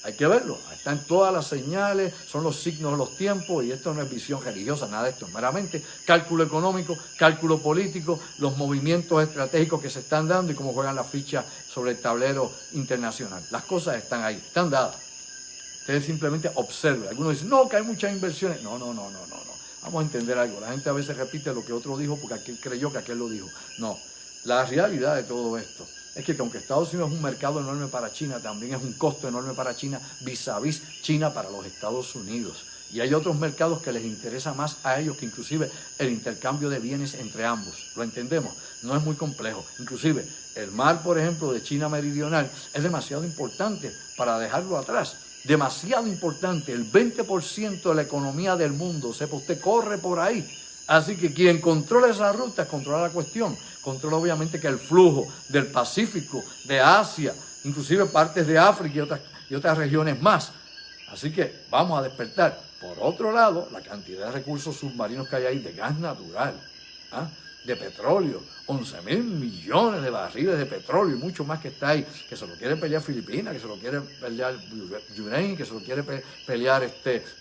Speaker 1: Hay que verlo, están todas las señales, son los signos de los tiempos, y esto no es visión religiosa, nada de esto, es meramente cálculo económico, cálculo político, los movimientos estratégicos que se están dando y cómo juegan las fichas sobre el tablero internacional. Las cosas están ahí, están dadas. Ustedes simplemente observen. Algunos dicen, no, que hay muchas inversiones. No. Vamos a entender algo. La gente a veces repite lo que otro dijo porque aquel creyó que aquel lo dijo. No, la realidad de todo esto es que aunque Estados Unidos es un mercado enorme para China, también es un costo enorme para China vis a vis China para los Estados Unidos. Y hay otros mercados que les interesa más a ellos que inclusive el intercambio de bienes entre ambos. Lo entendemos, no es muy complejo. Inclusive el mar, por ejemplo, de China meridional es demasiado importante para dejarlo atrás. Demasiado importante, el 20% de la economía del mundo, sepa usted, corre por ahí. Así que quien controla esa ruta controla la cuestión. Controla obviamente que el flujo del Pacífico, de Asia, inclusive partes de África y otras regiones más. Así que vamos a despertar. Por otro lado, la cantidad de recursos submarinos que hay ahí de gas natural, de petróleo, 11.000 millones de barriles de petróleo y mucho más que está ahí, que se lo quiere pelear Filipinas, que se lo quiere pelear Brunei, que se lo quiere pelear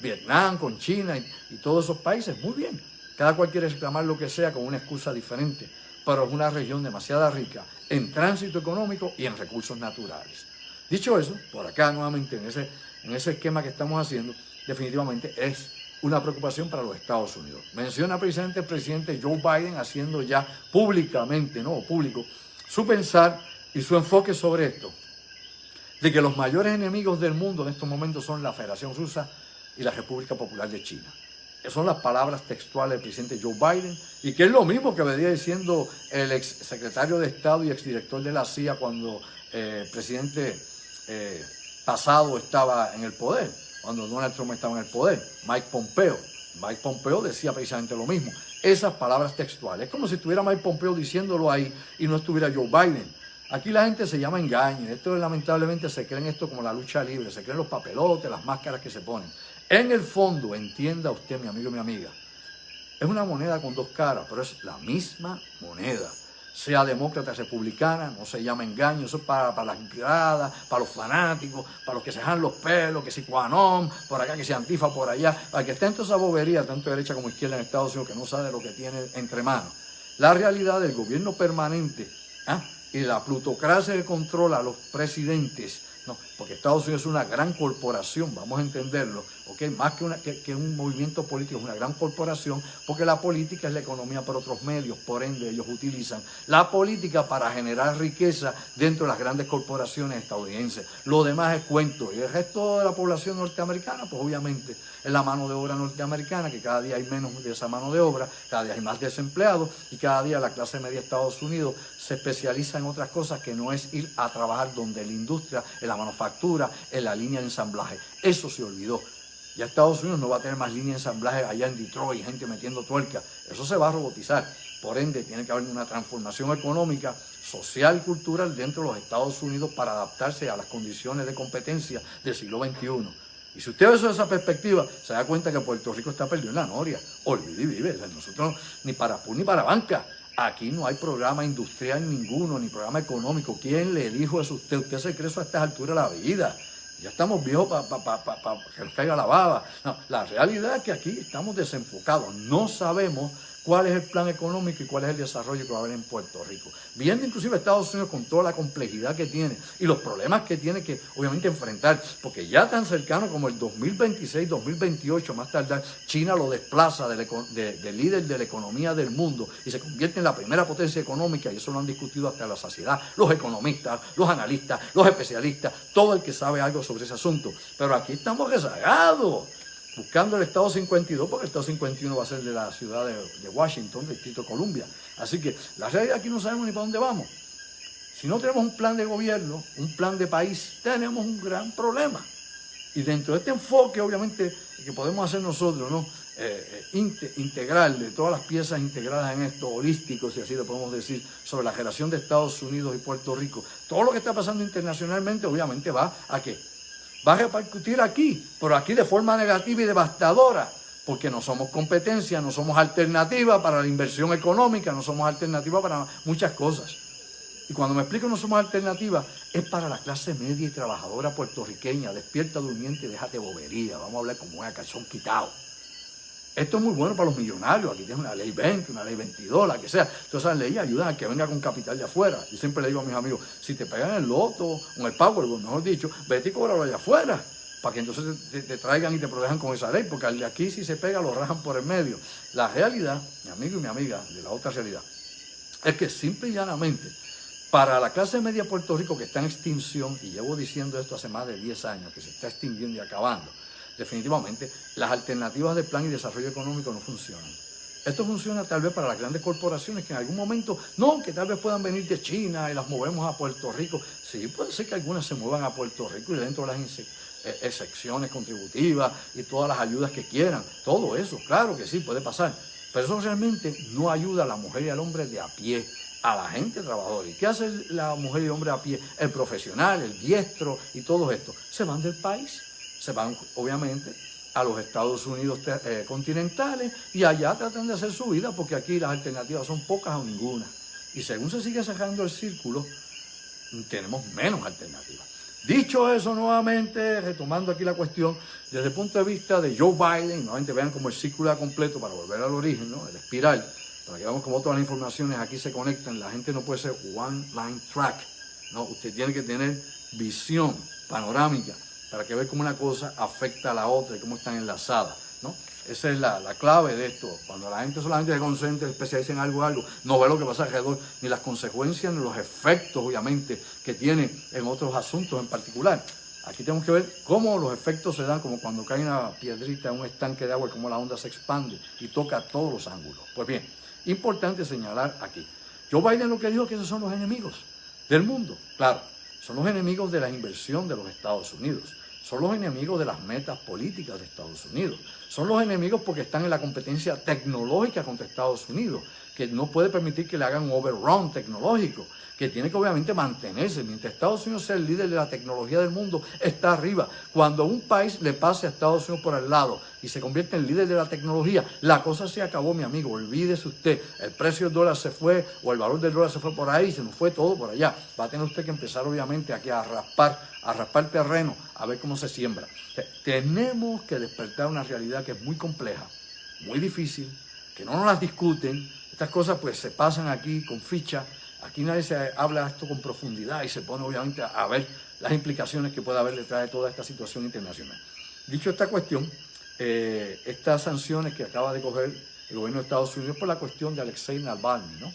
Speaker 1: Vietnam con China y todos esos países. Muy bien, cada cual quiere reclamar lo que sea con una excusa diferente, pero es una región demasiado rica en tránsito económico y en recursos naturales. Dicho eso, por acá nuevamente en ese esquema que estamos haciendo, definitivamente es una preocupación para los Estados Unidos. Menciona precisamente el presidente Joe Biden haciendo ya públicamente, no público, su pensar y su enfoque sobre esto, de que los mayores enemigos del mundo en estos momentos son la Federación Rusa y la República Popular de China. Esas son las palabras textuales del presidente Joe Biden, y que es lo mismo que venía diciendo el ex secretario de Estado y exdirector de la CIA cuando el presidente pasado estaba en el poder, cuando Donald Trump estaba en el poder, Mike Pompeo. Mike Pompeo decía precisamente lo mismo, esas palabras textuales. Es como si estuviera Mike Pompeo diciéndolo ahí y no estuviera Joe Biden. Aquí la gente se llama engaño. Esto lamentablemente se creen esto como la lucha libre, se creen los papelotes, las máscaras que se ponen. En el fondo, entienda usted, mi amigo y mi amiga, es una moneda con dos caras, pero es la misma moneda. Sea demócrata, republicana, no se llama engaño, eso es para las gradas, para los fanáticos, para los que se dejan los pelos, que si QAnon, por acá, que si Antifa por allá, para que esté en toda esa bobería, tanto derecha como izquierda en Estados Unidos, que no sabe lo que tiene entre manos. La realidad del gobierno permanente y la plutocracia que controla a los presidentes, no, porque Estados Unidos es una gran corporación, vamos a entenderlo, ¿okay? Más que un movimiento político, es una gran corporación, porque la política es la economía por otros medios, por ende ellos utilizan la política para generar riqueza dentro de las grandes corporaciones estadounidenses. Lo demás es cuento, y el resto de la población norteamericana, pues obviamente es la mano de obra norteamericana, que cada día hay menos de esa mano de obra, cada día hay más desempleados, y cada día la clase media de Estados Unidos se especializa en otras cosas que no es ir a trabajar donde la industria, en la manufactura, en la línea de ensamblaje. Eso se olvidó. Ya Estados Unidos no va a tener más línea de ensamblaje allá en Detroit, gente metiendo tuerca. Eso se va a robotizar. Por ende, tiene que haber una transformación económica, social y cultural dentro de los Estados Unidos para adaptarse a las condiciones de competencia del siglo XXI. Y si usted ve eso desde esa perspectiva, se da cuenta que Puerto Rico está perdido en la noria. Olvide y vive. Nosotros, ni para PUR ni para banca. Aquí no hay programa industrial ninguno, ni programa económico. ¿Quién le dijo eso a usted? Usted se cree eso a estas alturas de la vida. Ya estamos viejos para que nos caiga la baba. No, la realidad es que aquí estamos desenfocados. No sabemos cuál es el plan económico y cuál es el desarrollo que va a haber en Puerto Rico. Viendo inclusive Estados Unidos con toda la complejidad que tiene y los problemas que tiene que obviamente enfrentar, porque ya tan cercano como el 2026, 2028, más tardar, China lo desplaza del líder de la economía del mundo y se convierte en la primera potencia económica, y eso lo han discutido hasta la saciedad, los economistas, los analistas, los especialistas, todo el que sabe algo sobre ese asunto. Pero aquí estamos rezagados, buscando el Estado 52, porque el Estado 51 va a ser de la ciudad de Washington, del Distrito de Columbia. Así que la realidad aquí no sabemos ni para dónde vamos. Si no tenemos un plan de gobierno, un plan de país, tenemos un gran problema. Y dentro de este enfoque, obviamente, que podemos hacer nosotros, ¿no? Integral, de todas las piezas integradas en esto, holístico, si así lo podemos decir, sobre la relación de Estados Unidos y Puerto Rico. Todo lo que está pasando internacionalmente, obviamente, va a ¿qué? Va a repercutir aquí, pero aquí de forma negativa y devastadora, porque no somos competencia, no somos alternativa para la inversión económica, no somos alternativa para muchas cosas. Y cuando me explico no somos alternativa, es para la clase media y trabajadora puertorriqueña. Despierta, durmiente y déjate bobería. Vamos a hablar como una calzón quitado. Esto es muy bueno para los millonarios. Aquí tienes una ley 20, una ley 22, la que sea. Todas esas leyes ayudan a que venga con capital de afuera. Yo siempre le digo a mis amigos, si te pegan el loto o el Powerball, mejor dicho, vete y cóbralo allá afuera, para que entonces te traigan y te protejan con esa ley, porque al de aquí si se pega lo rajan por el medio. La realidad, mi amigo y mi amiga, de la otra realidad, es que simple y llanamente, para la clase media de Puerto Rico que está en extinción, y llevo diciendo esto hace más de 10 años, que se está extinguiendo y acabando, definitivamente, las alternativas de plan y desarrollo económico no funcionan. Esto funciona tal vez para las grandes corporaciones que en algún momento, no, que tal vez puedan venir de China y las movemos a Puerto Rico. Sí, puede ser que algunas se muevan a Puerto Rico y dentro de las excepciones contributivas y todas las ayudas que quieran. Todo eso, claro que sí, puede pasar. Pero eso realmente no ayuda a la mujer y al hombre de a pie, a la gente trabajadora. ¿Y qué hace la mujer y el hombre a pie? El profesional, el diestro y todo esto. Se van del país. Se van, obviamente, a los Estados Unidos continentales y allá tratan de hacer su vida, porque aquí las alternativas son pocas o ninguna. Y según se sigue cerrando el círculo, tenemos menos alternativas. Dicho eso, nuevamente, retomando aquí la cuestión, desde el punto de vista de Joe Biden, nuevamente vean como el círculo completo para volver al origen, ¿no? El espiral, para que veamos cómo todas las informaciones aquí se conectan. La gente no puede ser one line track, ¿no? Usted tiene que tener visión panorámica para que vean cómo una cosa afecta a la otra y cómo están enlazadas, ¿no? Esa es la clave de esto. Cuando la gente solamente se concentra, especializa en algo, no ve lo que pasa alrededor, ni las consecuencias, ni los efectos, obviamente, que tiene en otros asuntos en particular. Aquí tenemos que ver cómo los efectos se dan, como cuando cae una piedrita en un estanque de agua y cómo la onda se expande y toca todos los ángulos. Pues bien, importante señalar aquí. Joe Biden lo que dijo que esos son los enemigos del mundo. Claro, son los enemigos de la inversión de los Estados Unidos. Son los enemigos de las metas políticas de Estados Unidos. Son los enemigos porque están en la competencia tecnológica contra Estados Unidos, que no puede permitir que le hagan un overrun tecnológico, que tiene que obviamente mantenerse. Mientras Estados Unidos sea el líder de la tecnología del mundo, está arriba. Cuando un país le pase a Estados Unidos por al lado y se convierte en líder de la tecnología, la cosa se acabó, mi amigo. Olvídese usted, el precio del dólar se fue, o el valor del dólar se fue por ahí, se nos fue todo por allá. Va a tener usted que empezar obviamente aquí a raspar terreno, a ver cómo se siembra. O sea, tenemos que despertar una realidad que es muy compleja, muy difícil, que no nos las discuten. Estas cosas pues se pasan aquí con ficha. Aquí nadie se habla esto con profundidad y se pone obviamente a ver las implicaciones que puede haber detrás de toda esta situación internacional. Dicho esta cuestión, estas sanciones que acaba de coger el gobierno de Estados Unidos por la cuestión de Alexei Navalny, ¿no?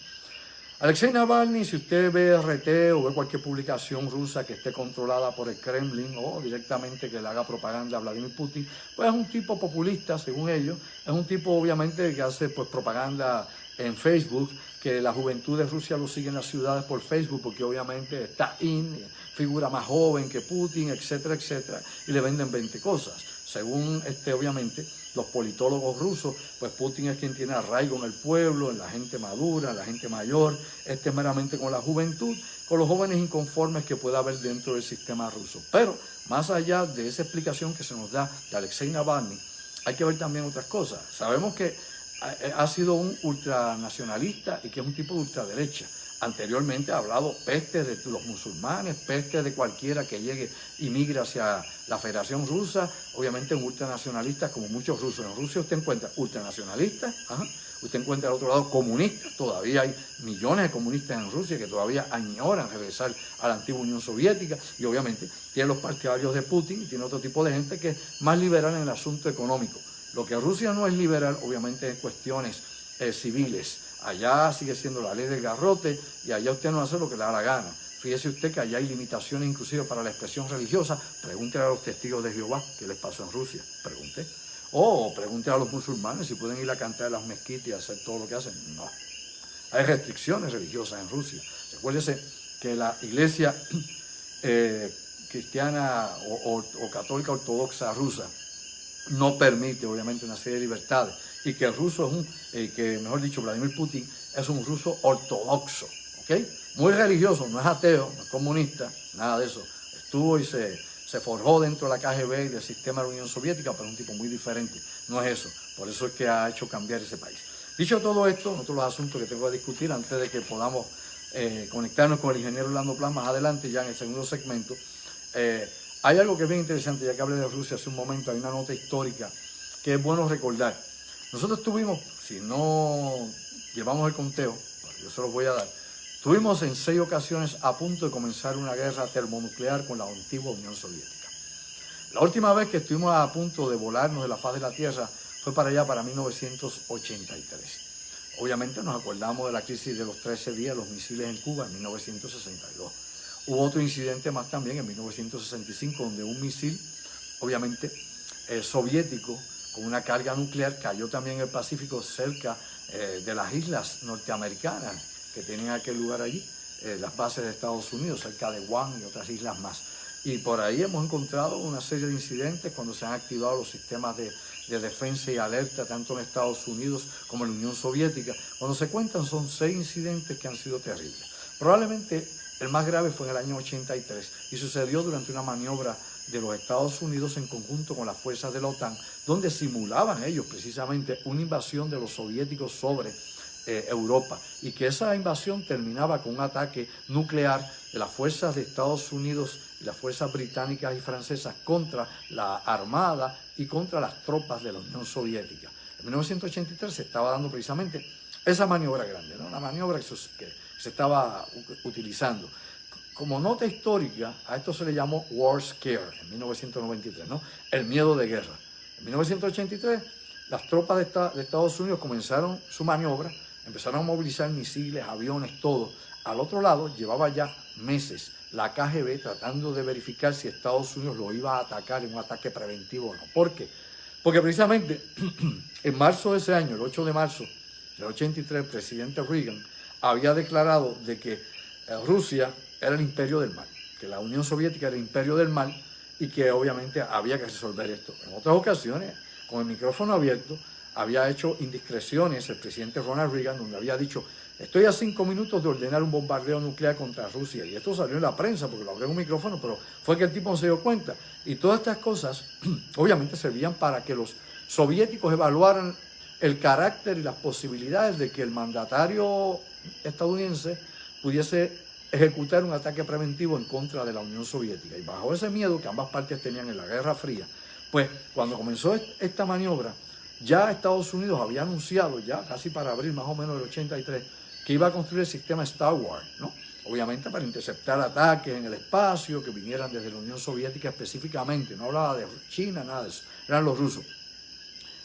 Speaker 1: Alexei Navalny, si usted ve RT o ve cualquier publicación rusa que esté controlada por el Kremlin o directamente que le haga propaganda a Vladimir Putin, pues es un tipo populista, según ellos, es un tipo obviamente que hace pues propaganda en Facebook, que la juventud de Rusia lo sigue en las ciudades por Facebook porque obviamente está figura más joven que Putin, etcétera, etcétera, y le venden 20 cosas. Según obviamente los politólogos rusos, pues Putin es quien tiene arraigo en el pueblo, en la gente madura, en la gente mayor, meramente con la juventud, con los jóvenes inconformes que pueda haber dentro del sistema ruso. Pero más allá de esa explicación que se nos da de Alexei Navalny, hay que ver también otras cosas. Sabemos que ha sido un ultranacionalista y que es un tipo de ultraderecha. Anteriormente ha hablado peste de los musulmanes, peste de cualquiera que llegue y migre hacia la Federación Rusa, obviamente un ultranacionalista como muchos rusos. En Rusia usted encuentra ultranacionalistas, usted encuentra al otro lado comunistas, todavía hay millones de comunistas en Rusia que todavía añoran regresar a la antigua Unión Soviética y obviamente tiene los partidarios de Putin y tiene otro tipo de gente que es más liberal en el asunto económico. Lo que Rusia no es liberal, obviamente, es cuestiones civiles. Allá sigue siendo la ley del garrote y allá usted no hace lo que le da la gana. Fíjese usted que allá hay limitaciones inclusive para la expresión religiosa. Pregúntele a los testigos de Jehová qué les pasó en Rusia. Pregunte. O pregúntele a los musulmanes si pueden ir a cantar en las mezquitas y hacer todo lo que hacen. No. Hay restricciones religiosas en Rusia. Recuérdese que la iglesia cristiana o católica ortodoxa rusa no permite obviamente una serie de libertades y que el ruso es mejor dicho, Vladimir Putin es un ruso ortodoxo, ¿ok? Muy religioso, no es ateo, no es comunista, nada de eso. Estuvo y se forjó dentro de la KGB y del sistema de la Unión Soviética, pero es un tipo muy diferente, no es eso. Por eso es que ha hecho cambiar ese país. Dicho todo esto, otros los asuntos que tengo que discutir antes de que podamos conectarnos con el ingeniero Orlando Plan más adelante, ya en el segundo segmento. Hay algo que es bien interesante, ya que hablé de Rusia hace un momento, hay una nota histórica que es bueno recordar. Nosotros tuvimos, si no llevamos el conteo, yo se los voy a dar, tuvimos en 6 ocasiones a punto de comenzar una guerra termonuclear con la antigua Unión Soviética. La última vez que estuvimos a punto de volarnos de la faz de la Tierra fue para allá, para 1983. Obviamente nos acordamos de la crisis de los 13 días, los misiles en Cuba en 1962. Hubo otro incidente más también en 1965, donde un misil, obviamente, soviético, con una carga nuclear, cayó también en el Pacífico cerca de las islas norteamericanas que tienen aquel lugar allí, las bases de Estados Unidos, cerca de Guam y otras islas más. Y por ahí hemos encontrado una serie de incidentes cuando se han activado los sistemas de defensa y alerta, tanto en Estados Unidos como en la Unión Soviética. Cuando se cuentan son 6 incidentes que han sido terribles. Probablemente el más grave fue en el año 83 y sucedió durante una maniobra de los Estados Unidos en conjunto con las fuerzas de la OTAN, donde simulaban ellos precisamente una invasión de los soviéticos sobre Europa y que esa invasión terminaba con un ataque nuclear de las fuerzas de Estados Unidos y las fuerzas británicas y francesas contra la armada y contra las tropas de la Unión Soviética. En 1983 se estaba dando precisamente esa maniobra grande, ¿no? Una maniobra que se estaba utilizando. como nota histórica, a esto se le llamó War Scare en 1993, ¿no? El miedo de guerra. En 1983, las tropas de Estados Unidos comenzaron su maniobra, empezaron a movilizar misiles, aviones, todo. Al otro lado, llevaba ya meses la KGB tratando de verificar si Estados Unidos lo iba a atacar en un ataque preventivo o no. ¿Por qué? Porque precisamente en marzo de ese año, el 8 de marzo del 83, el presidente Reagan había declarado de que Rusia era el imperio del mal, que la Unión Soviética era el imperio del mal y que obviamente había que resolver esto. En otras ocasiones, con el micrófono abierto, había hecho indiscreciones el presidente Ronald Reagan, donde había dicho: estoy a 5 minutos de ordenar un bombardeo nuclear contra Rusia. Y esto salió en la prensa porque lo abrió en un micrófono, pero fue que el tipo no se dio cuenta. Y todas estas cosas obviamente servían para que los soviéticos evaluaran el carácter y las posibilidades de que el mandatario estadounidense pudiese ejecutar un ataque preventivo en contra de la Unión Soviética. Y bajo ese miedo que ambas partes tenían en la Guerra Fría, pues cuando comenzó esta maniobra, ya Estados Unidos había anunciado, ya casi para abril más o menos del 83, que iba a construir el sistema Star Wars, ¿no? Obviamente para interceptar ataques en el espacio que vinieran desde la Unión Soviética específicamente. No hablaba de China, nada de eso, eran los rusos.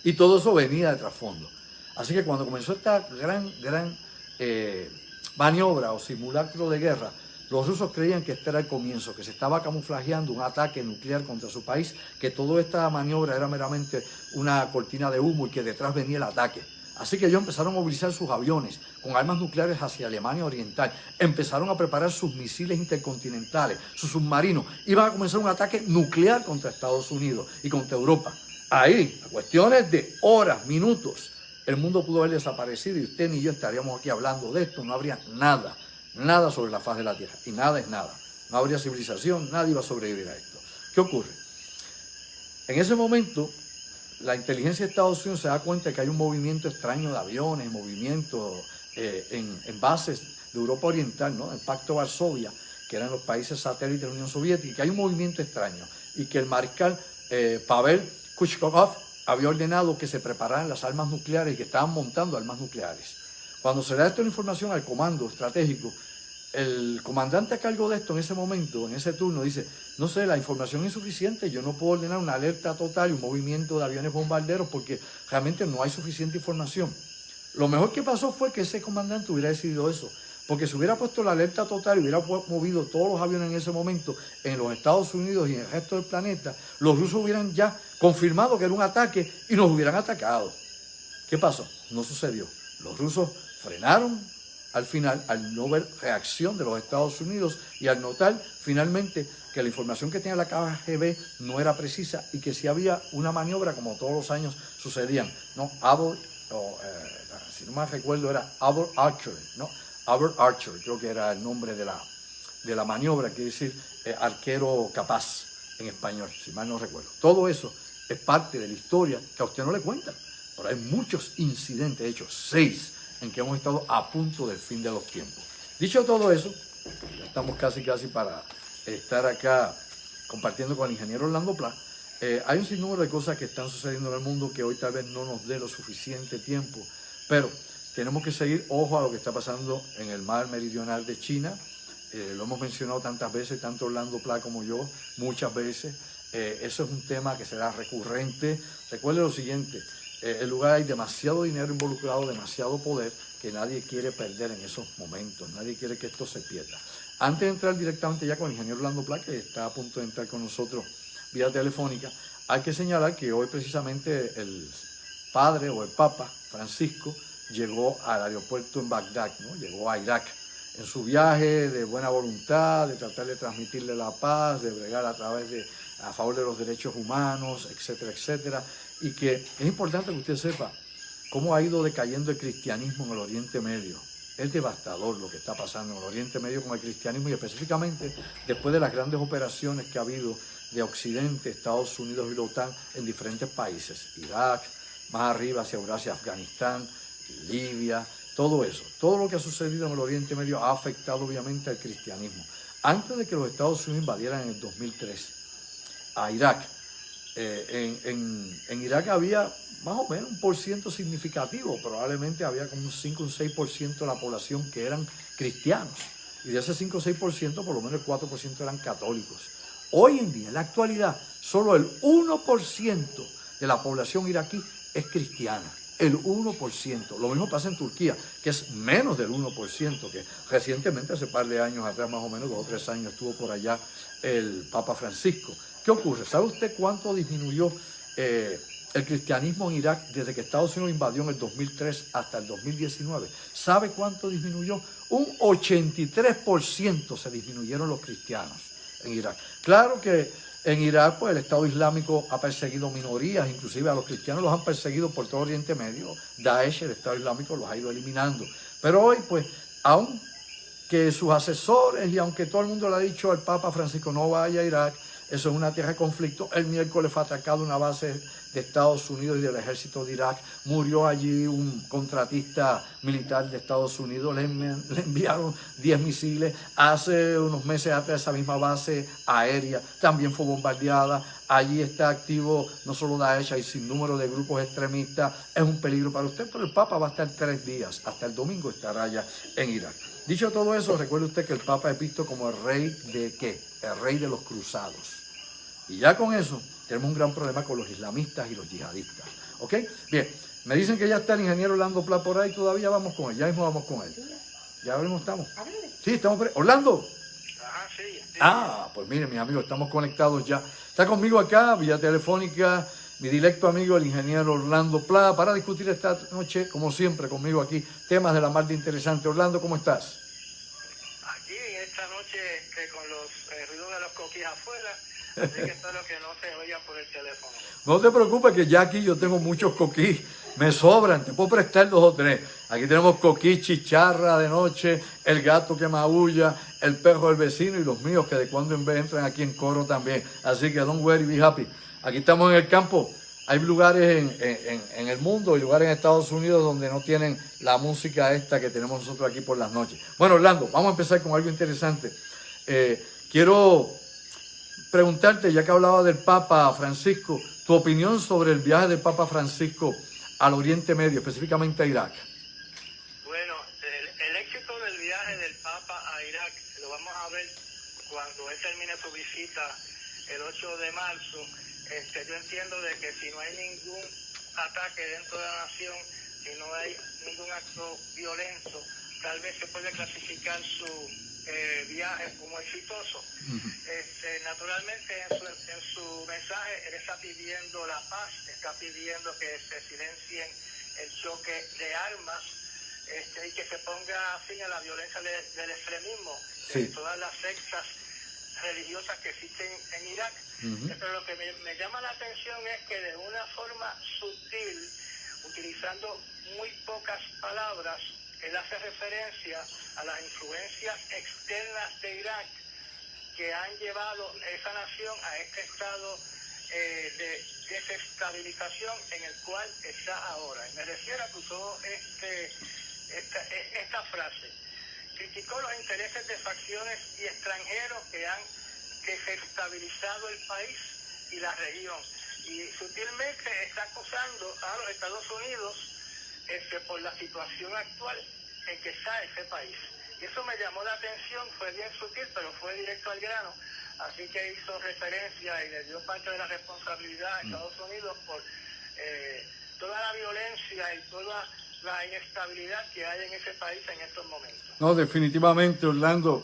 Speaker 1: Y todo eso venía de trasfondo. Así que cuando comenzó esta gran maniobra o simulacro de guerra, los rusos creían que este era el comienzo, que se estaba camuflajeando un ataque nuclear contra su país, que toda esta maniobra era meramente una cortina de humo y que detrás venía el ataque. Así que ellos empezaron a movilizar sus aviones con armas nucleares hacia Alemania Oriental, empezaron a preparar sus misiles intercontinentales, sus submarinos, iban a comenzar un ataque nuclear contra Estados Unidos y contra Europa. Ahí, a cuestiones de horas, minutos, el mundo pudo haber desaparecido y usted ni yo estaríamos aquí hablando de esto, no habría nada sobre la faz de la Tierra. Y nada es nada. No habría civilización, nadie iba a sobrevivir a esto. ¿Qué ocurre? En ese momento, la inteligencia de Estados Unidos se da cuenta de que hay un movimiento extraño de aviones, movimiento en bases de Europa Oriental, ¿no? El Pacto de Varsovia, que eran los países satélites de la Unión Soviética, y que hay un movimiento extraño. Y que el mariscal Pavel Kuchkov había ordenado que se prepararan las armas nucleares y que estaban montando armas nucleares. Cuando se da esta información al comando estratégico, el comandante a cargo de esto en ese momento, en ese turno, dice: no sé, la información es insuficiente, yo no puedo ordenar una alerta total y un movimiento de aviones bombarderos porque realmente no hay suficiente información. Lo mejor que pasó fue que ese comandante hubiera decidido eso, porque si hubiera puesto la alerta total y hubiera movido todos los aviones en ese momento en los Estados Unidos y en el resto del planeta, los rusos hubieran ya confirmado que era un ataque y nos hubieran atacado. ¿Qué pasó? No sucedió. Los rusos frenaron al final, al no ver reacción de los Estados Unidos y al notar finalmente que la información que tenía la KGB no era precisa y que si había una maniobra como todos los años sucedían, ¿no? Si no me recuerdo era Albert Archer, ¿no? Albert Archer, creo que era el nombre de la maniobra, quiere decir arquero capaz en español, si mal no recuerdo. Todo eso es parte de la historia que a usted no le cuentan, pero hay muchos incidentes, de hecho 6, en que hemos estado a punto del fin de los tiempos. Dicho todo eso, ya estamos casi para estar acá compartiendo con el ingeniero Orlando Pla. Hay un sinnúmero de cosas que están sucediendo en el mundo que hoy tal vez no nos dé lo suficiente tiempo, pero tenemos que seguir ojo a lo que está pasando en el mar meridional de China. Lo hemos mencionado tantas veces, tanto Orlando Pla como yo, muchas veces. Eso es un tema que será recurrente. Recuerde lo siguiente: el lugar hay demasiado dinero involucrado, demasiado poder, que nadie quiere perder en esos momentos, nadie quiere que esto se pierda. Antes de entrar directamente ya con el ingeniero Orlando Pla, que está a punto de entrar con nosotros vía telefónica, hay que señalar que hoy precisamente el padre o el Papa Francisco llegó al aeropuerto en Bagdad, ¿no? Llegó a Irak en su viaje de buena voluntad, de tratar de transmitirle la paz, de bregar a favor de los derechos humanos, etcétera, etcétera. Y que es importante que usted sepa cómo ha ido decayendo el cristianismo en el Oriente Medio. Es devastador lo que está pasando en el Oriente Medio con el cristianismo y específicamente después de las grandes operaciones que ha habido de Occidente, Estados Unidos y la OTAN en diferentes países. Irak, más arriba hacia Eurasia, Afganistán, Libia, todo eso. Todo lo que ha sucedido en el Oriente Medio ha afectado obviamente al cristianismo. Antes de que los Estados Unidos invadieran en el 2003 a Irak, en Irak había más o menos un porciento significativo, probablemente había como un 5 o un 6% de la población que eran cristianos. y de ese 5 o 6%, por lo menos el 4% eran católicos. Hoy en día, en la actualidad, solo el 1% de la población iraquí es cristiana. El 1%. Lo mismo pasa en Turquía, que es menos del 1%, que recientemente, hace un par de años atrás, más o menos 2 o 3 años, estuvo por allá el Papa Francisco. ¿Qué ocurre? ¿Sabe usted cuánto disminuyó el cristianismo en Irak desde que Estados Unidos invadió en el 2003 hasta el 2019? ¿Sabe cuánto disminuyó? Un 83% se disminuyeron los cristianos en Irak. Claro que en Irak, pues el Estado Islámico ha perseguido minorías, inclusive a los cristianos los han perseguido por todo Oriente Medio. Daesh, el Estado Islámico, los ha ido eliminando. Pero hoy, pues, aunque sus asesores y aunque todo el mundo le ha dicho al Papa Francisco no vaya a Irak, eso es una tierra de conflicto. El miércoles fue atacado una base de Estados Unidos y del ejército de Irak. Murió allí un contratista militar de Estados Unidos. Le enviaron 10 misiles. Hace unos meses atrás esa misma base aérea también fue bombardeada. Allí está activo no solo Daesh, hay sin número de grupos extremistas. Es un peligro para usted, pero el Papa va a estar 3 días. Hasta el domingo estará ya en Irak. Dicho todo eso, recuerde usted que el Papa es visto como el rey de ¿qué? El rey de los cruzados. Y ya con eso tenemos un gran problema con los islamistas y los yihadistas. ¿Ok? Bien, me dicen que ya está el ingeniero Orlando Pla por ahí, todavía vamos con él, ya mismo vamos con él. Ya mismo estamos. Sí, estamos. ¿Orlando?
Speaker 3: Ajá, sí.
Speaker 1: Ah, pues miren, mis amigos, estamos conectados ya. Está conmigo acá, vía telefónica, mi directo amigo, el ingeniero Orlando Pla, para discutir esta noche, como siempre, conmigo aquí, temas de la mar de interesante. Orlando, ¿cómo estás?
Speaker 3: Aquí, esta noche, con los ruidos de los coquís afuera, así que espero que no se oiga por el teléfono.
Speaker 1: No te preocupes que ya aquí yo tengo muchos coquís, me sobran, te puedo prestar 2 o 3. Aquí tenemos coquís, chicharra de noche, el gato que maulla, el perro del vecino y los míos que de cuando en vez entran aquí en coro también. Así que don't worry, be happy. Aquí estamos en el campo. Hay lugares en el mundo y lugares en Estados Unidos donde no tienen la música esta que tenemos nosotros aquí por las noches. Bueno, Orlando, vamos a empezar con algo interesante. Quiero preguntarte, ya que hablaba del Papa Francisco, tu opinión sobre el viaje del Papa Francisco al Oriente Medio, específicamente a Irak.
Speaker 3: Bueno, el éxito del viaje del Papa a Irak lo vamos a ver cuando él termine su visita el 8 de marzo. Yo entiendo de que si no hay ningún ataque dentro de la nación, si no hay ningún acto violento, tal vez se puede clasificar su viaje como exitoso. Naturalmente en su mensaje él está pidiendo la paz, está pidiendo que se silencien el choque de armas y que se ponga fin a la violencia del extremismo, de todas las sectas religiosas que existen en Irak. Pero lo que me llama la atención es que de una forma sutil, utilizando muy pocas palabras, él hace referencia a las influencias externas de Irak que han llevado esa nación a este estado de desestabilización en el cual está ahora. Y me refiero a que usó esta frase. Criticó los intereses de facciones y extranjeros que han desestabilizado el país y la región. Y sutilmente está acusando a los Estados Unidos por la situación actual en que está ese país. Y eso me llamó la atención, fue bien sutil, pero fue directo al grano. Así que hizo referencia y le dio parte de la responsabilidad a Estados Unidos por toda la violencia y toda la inestabilidad que hay en ese país en estos momentos.
Speaker 1: No, definitivamente, Orlando,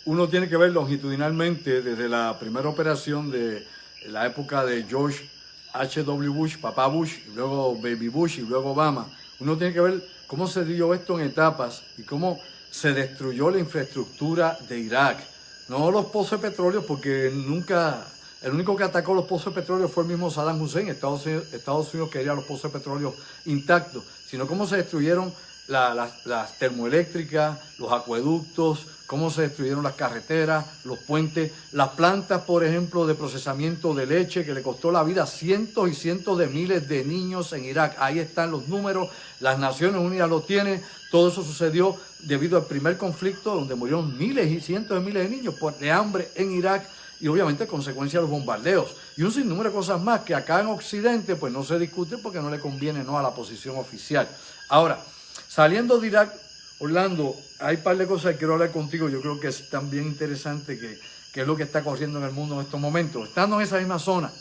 Speaker 1: uno tiene que ver longitudinalmente desde la primera operación de la época de George H.W. Bush, papá Bush, y luego Baby Bush y luego Obama. Uno tiene que ver cómo se dio esto en etapas y cómo se destruyó la infraestructura de Irak. No los pozos de petróleo, porque nunca, el único que atacó los pozos de petróleo fue el mismo Saddam Hussein. Estados Unidos quería los pozos de petróleo intactos, sino cómo se destruyeron las termoeléctricas, los acueductos, cómo se destruyeron las carreteras, los puentes, las plantas, por ejemplo, de procesamiento de leche, que le costó la vida a cientos y cientos de miles de niños en Irak. Ahí están los números, las Naciones Unidas lo tienen. Todo eso sucedió debido al primer conflicto, donde murieron miles y cientos de miles de niños de hambre en Irak, y obviamente consecuencia de los bombardeos. Y un sinnúmero de cosas más que acá en Occidente pues no se discute porque no le conviene a la posición oficial. Ahora, saliendo de Irak, Orlando, hay un par de cosas que quiero hablar contigo. Yo creo que es también interesante que es lo que está corriendo en el mundo en estos momentos. Estando en esa misma zona,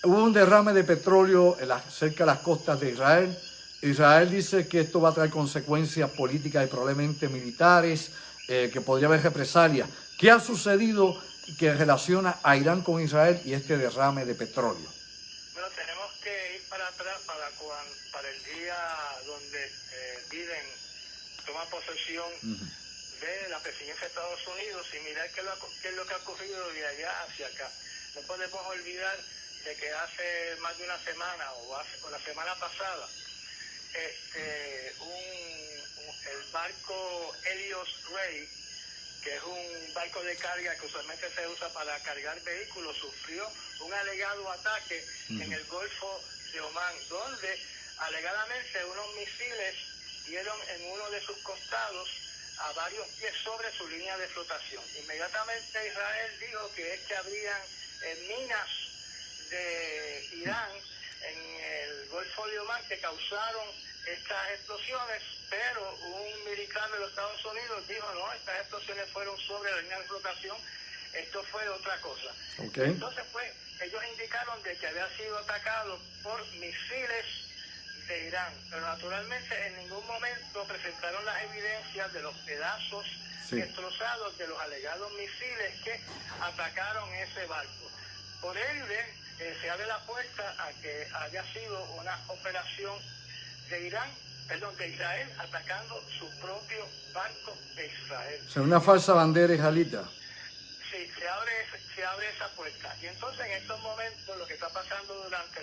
Speaker 1: hubo un derrame de petróleo cerca de las costas de Israel. Israel dice que esto va a traer consecuencias políticas y probablemente militares, que podría haber represalias. ¿Qué ha sucedido que relaciona a Irán con Israel y este derrame de petróleo?
Speaker 3: Bueno, tenemos que ir para atrás para el día donde Biden toma posesión de la presidencia de Estados Unidos y mirar qué es lo que ha ocurrido de allá hacia acá. No podemos olvidar de que hace más de una semana o la semana pasada el barco Helios Rey, que es un barco de carga que usualmente se usa para cargar vehículos, sufrió un alegado ataque en el Golfo de Omán, donde alegadamente unos misiles dieron en uno de sus costados a varios pies sobre su línea de flotación. Inmediatamente Israel dijo que es que habrían minas de Irán en el Golfo de Omán que causaron estas explosiones, pero un militar de los Estados Unidos dijo no, estas explosiones fueron sobre la línea de flotación, esto fue otra cosa.
Speaker 1: Okay.
Speaker 3: Entonces pues ellos indicaron de que había sido atacado por misiles de Irán, pero naturalmente en ningún momento presentaron las evidencias de los pedazos destrozados de los alegados misiles que atacaron ese barco. Por ende, se abre la puerta a que haya sido una operación de Israel atacando su propio barco de Israel.
Speaker 1: O sea, una falsa bandera israelita.
Speaker 3: Sí, se abre esa puerta. Y entonces en estos momentos lo que está pasando durante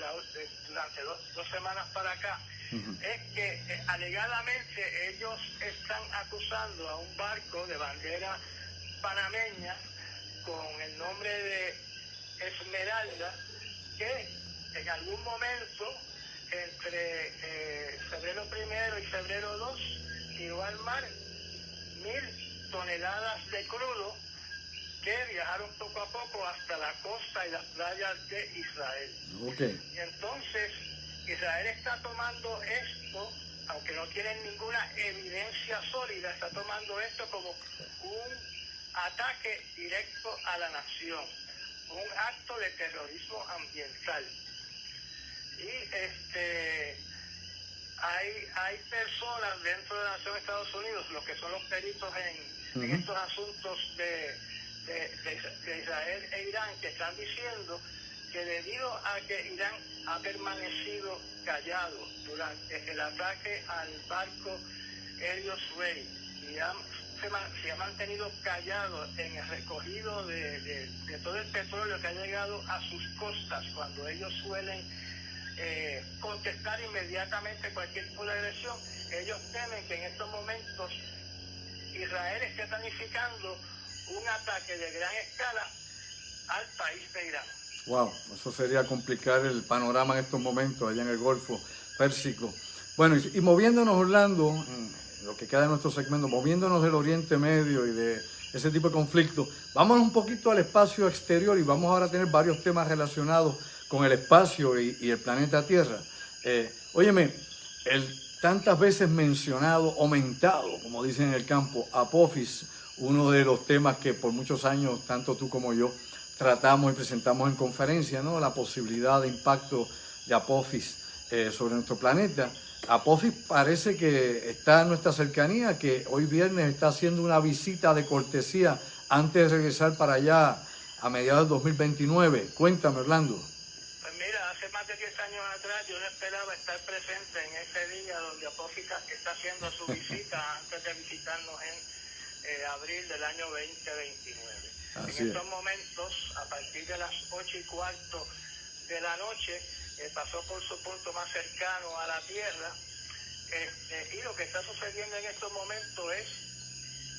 Speaker 3: dos semanas para acá es que alegadamente ellos están acusando a un barco de bandera panameña con el nombre de Esmeralda, que en algún momento entre febrero 1 y febrero 2 tiró al mar 1.000 toneladas de crudo que viajaron poco a poco hasta la costa y las playas de Israel.
Speaker 1: Okay.
Speaker 3: Y entonces Israel está tomando esto, aunque no tienen ninguna evidencia sólida, está tomando esto como un ataque directo a la nación, un acto de terrorismo ambiental. Y hay personas dentro de la nación de Estados Unidos, los que son los peritos en estos asuntos de Israel e Irán, que están diciendo que debido a que Irán ha permanecido callado durante el ataque al barco Helios Rey, Irán se ha mantenido callado en el recogido de todo el petróleo que ha llegado a sus costas, cuando ellos suelen contestar inmediatamente cualquier tipo de agresión. Ellos temen que en estos momentos Israel esté planificando un ataque de gran escala al país de Irán.
Speaker 1: Wow, eso sería complicar el panorama en estos momentos allá en el Golfo Pérsico. Bueno, y moviéndonos, Orlando, lo que queda de nuestro segmento, moviéndonos del Oriente Medio y de ese tipo de conflictos, vamos un poquito al espacio exterior y vamos ahora a tener varios temas relacionados con el espacio y el planeta Tierra. Óyeme, el tantas veces mencionado, aumentado, como dicen en el campo, Apophis, uno de los temas que por muchos años, tanto tú como yo, tratamos y presentamos en conferencia, ¿no? La posibilidad de impacto de Apophis sobre nuestro planeta. Apophis parece que está en nuestra cercanía, que hoy viernes está haciendo una visita de cortesía antes de regresar para allá a mediados del 2029. Cuéntame, Orlando.
Speaker 3: Pues mira, hace más de 10 años atrás yo no esperaba estar presente en ese día donde Apophis está haciendo su visita antes de visitarnos en abril del año 2029.
Speaker 1: Así
Speaker 3: en
Speaker 1: es.
Speaker 3: estos momentos, a partir de las 8:15 de la noche, pasó por su punto más cercano a la Tierra, y lo que está sucediendo en estos momentos es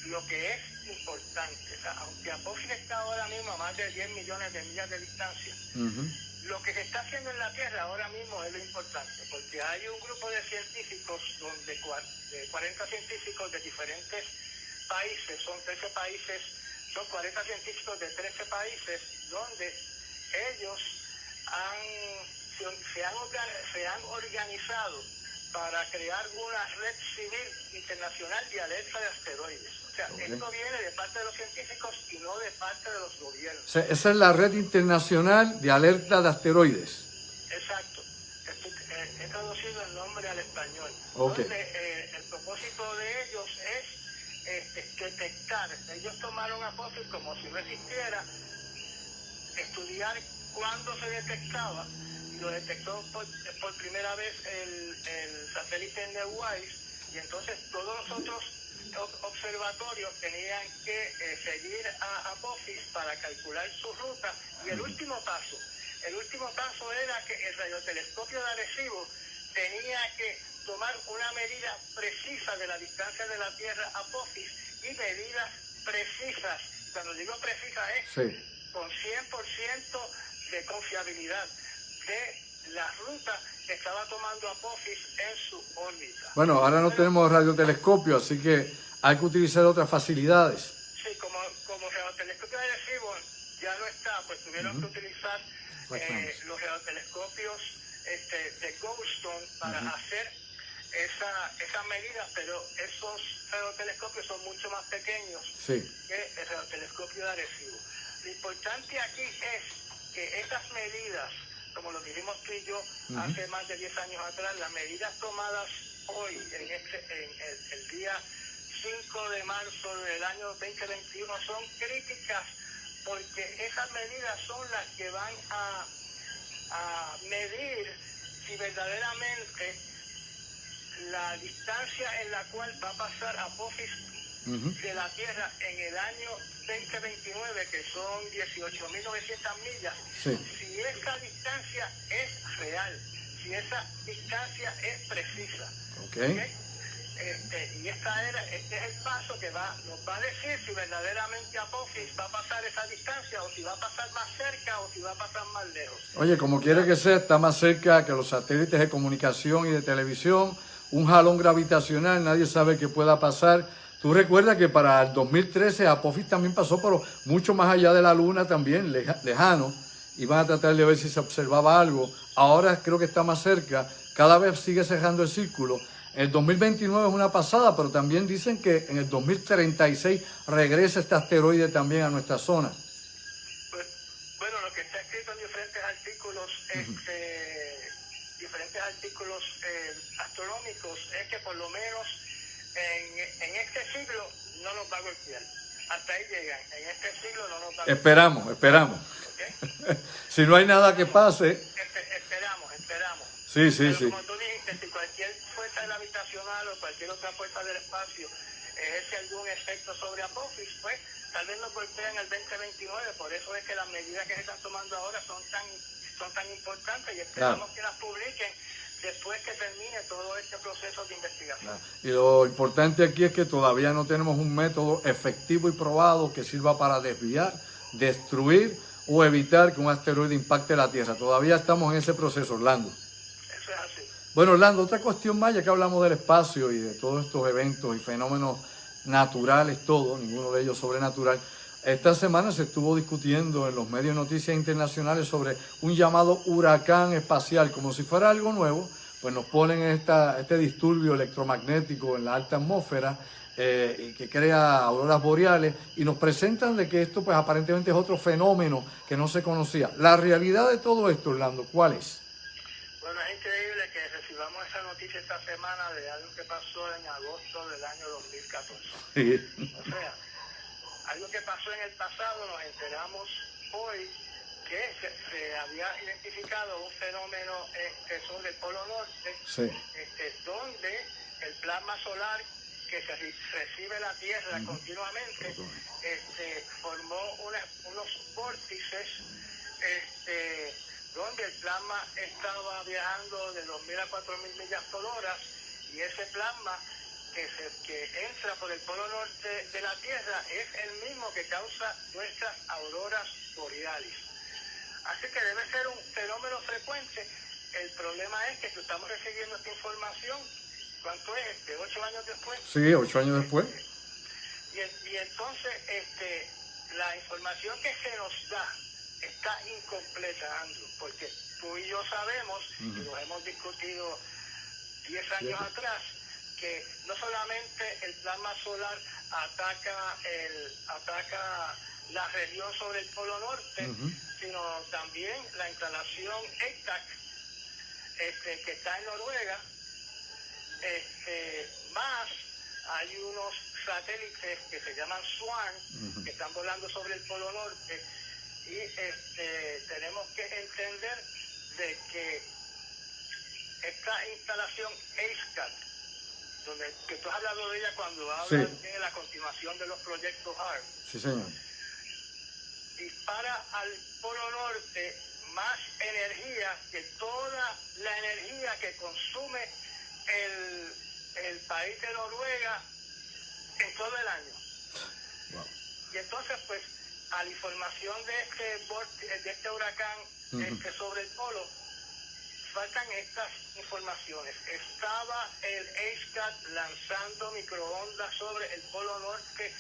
Speaker 3: lo que es importante. O sea, aunque Apophis está ahora mismo a más de 10 millones de millas de distancia, lo que se está haciendo en la Tierra ahora mismo es lo importante, porque hay un grupo de científicos, de 40 científicos de diferentes países, son 40 científicos de 13 países, donde ellos se han organizado para crear una red civil internacional de alerta de asteroides. O sea, esto viene de parte de los científicos y no de parte de los gobiernos.
Speaker 1: O sea, esa es la Red Internacional de Alerta de Asteroides.
Speaker 3: Exacto. He traducido el nombre al español.
Speaker 1: Okay.
Speaker 3: Donde, el propósito de ellos es detectar. Ellos tomaron Apophis como si no existiera, estudiar cuándo se detectaba, y lo detectó por primera vez el satélite Neowise, y entonces todos los otros observatorios tenían que seguir a Apophis para calcular su ruta, y el último paso era que el radiotelescopio de Arecibo tenía que tomar una medida precisa de la distancia de la Tierra a Apophis, y medidas precisas, cuando digo precisas es con 100% de confiabilidad de la ruta que estaba tomando Apophis en su órbita.
Speaker 1: Bueno, ahora no tenemos radiotelescopio, así que hay que utilizar otras facilidades.
Speaker 3: Sí, como el radiotelescopio de Arecibo ya no está, pues tuvieron que utilizar los radiotelescopios de Goldstone para hacer esas medidas, pero esos radiotelescopios son mucho más pequeños que el radiotelescopio de Arecibo. Lo importante aquí es que esas medidas, como lo dijimos tú y yo hace más de 10 años atrás, las medidas tomadas hoy, en el día 5 de marzo del año 2021, son críticas, porque esas medidas son las que van a medir si verdaderamente la distancia en la cual va a pasar Apophis de la Tierra en el año 2029, que son 18.900 millas, si esa distancia es real, si esa distancia es precisa. ¿Okay? Y este es el paso que nos va a decir si verdaderamente Apophis va a pasar esa distancia, o si va a pasar más cerca, o si va a pasar más lejos.
Speaker 1: Oye, como quiera que sea, está más cerca que los satélites de comunicación y de televisión, un jalón gravitacional, nadie sabe qué pueda pasar. Tú recuerdas que para el 2013 Apophis también pasó, pero mucho más allá de la Luna también, lejano. Iban a tratar de ver si se observaba algo. Ahora creo que está más cerca, cada vez sigue cerrando el círculo. El 2029 es una pasada, pero también dicen que en el 2036 regresa este asteroide también a nuestra zona.
Speaker 3: Pues, bueno, lo que está escrito en diferentes artículos astronómicos es que por lo menos en este siglo no nos va a golpear. Hasta ahí llegan. En este siglo no nos va a golpear.
Speaker 1: Esperamos. ¿Okay? Si no hay nada que pase.
Speaker 3: Esperamos.
Speaker 1: Sí.
Speaker 3: Como tú dijiste, si cualquier fuerza gravitacional o cualquier otra fuerza del espacio ejerce algún efecto sobre Apophis, pues tal vez nos golpea en el 2029. Por eso es que las medidas que se están tomando ahora son tan importantes, y esperamos que las publiquen después que termine todo este proceso de investigación.
Speaker 1: Y lo importante aquí es que todavía no tenemos un método efectivo y probado que sirva para desviar, destruir o evitar que un asteroide impacte la Tierra. Todavía estamos en ese proceso, Orlando.
Speaker 3: Eso es así.
Speaker 1: Bueno, Orlando, otra cuestión más, ya que hablamos del espacio y de todos estos eventos y fenómenos naturales, ninguno de ellos sobrenatural. Esta semana se estuvo discutiendo en los medios de noticias internacionales sobre un llamado huracán espacial, como si fuera algo nuevo. Pues nos ponen este disturbio electromagnético en la alta atmósfera que crea auroras boreales, y nos presentan de que esto pues aparentemente es otro fenómeno que no se conocía. La realidad de todo esto, Orlando, ¿cuál es?
Speaker 3: Bueno, es increíble que recibamos esa noticia esta semana de algo que pasó en agosto del año 2014. O sea, algo que pasó en el pasado, nos enteramos hoy que se había identificado un fenómeno sobre el Polo Norte, donde el plasma solar que se recibe la Tierra continuamente formó unos vórtices donde el plasma estaba viajando de 2.000 a 4.000 millas por hora, y ese plasma que entra por el polo norte de la Tierra es el mismo que causa nuestras auroras boreales. Así que debe ser un fenómeno frecuente. El problema es que estamos recibiendo esta información, ¿cuánto es? 8 años después.
Speaker 1: Sí, 8 años después.
Speaker 3: Y entonces la información que se nos da está incompleta, Andrew, porque tú y yo sabemos, y lo hemos discutido 10 años atrás, que no solamente el plasma solar ataca la región sobre el Polo Norte, sino también la instalación EITAC, que está en Noruega, más hay unos satélites que se llaman SWARM, que están volando sobre el Polo Norte, y tenemos que entender de que esta instalación EISCAT, que tú has hablado de ella cuando hablas de la continuación de los proyectos HARP,
Speaker 1: sí, señor,
Speaker 3: dispara al Polo Norte más energía que toda la energía que consume el país de Noruega en todo el año.
Speaker 1: Wow.
Speaker 3: Y entonces, pues, a la información de este huracán sobre el polo, faltan estas informaciones. Estaba el EISCAT lanzando microondas sobre el Polo Norte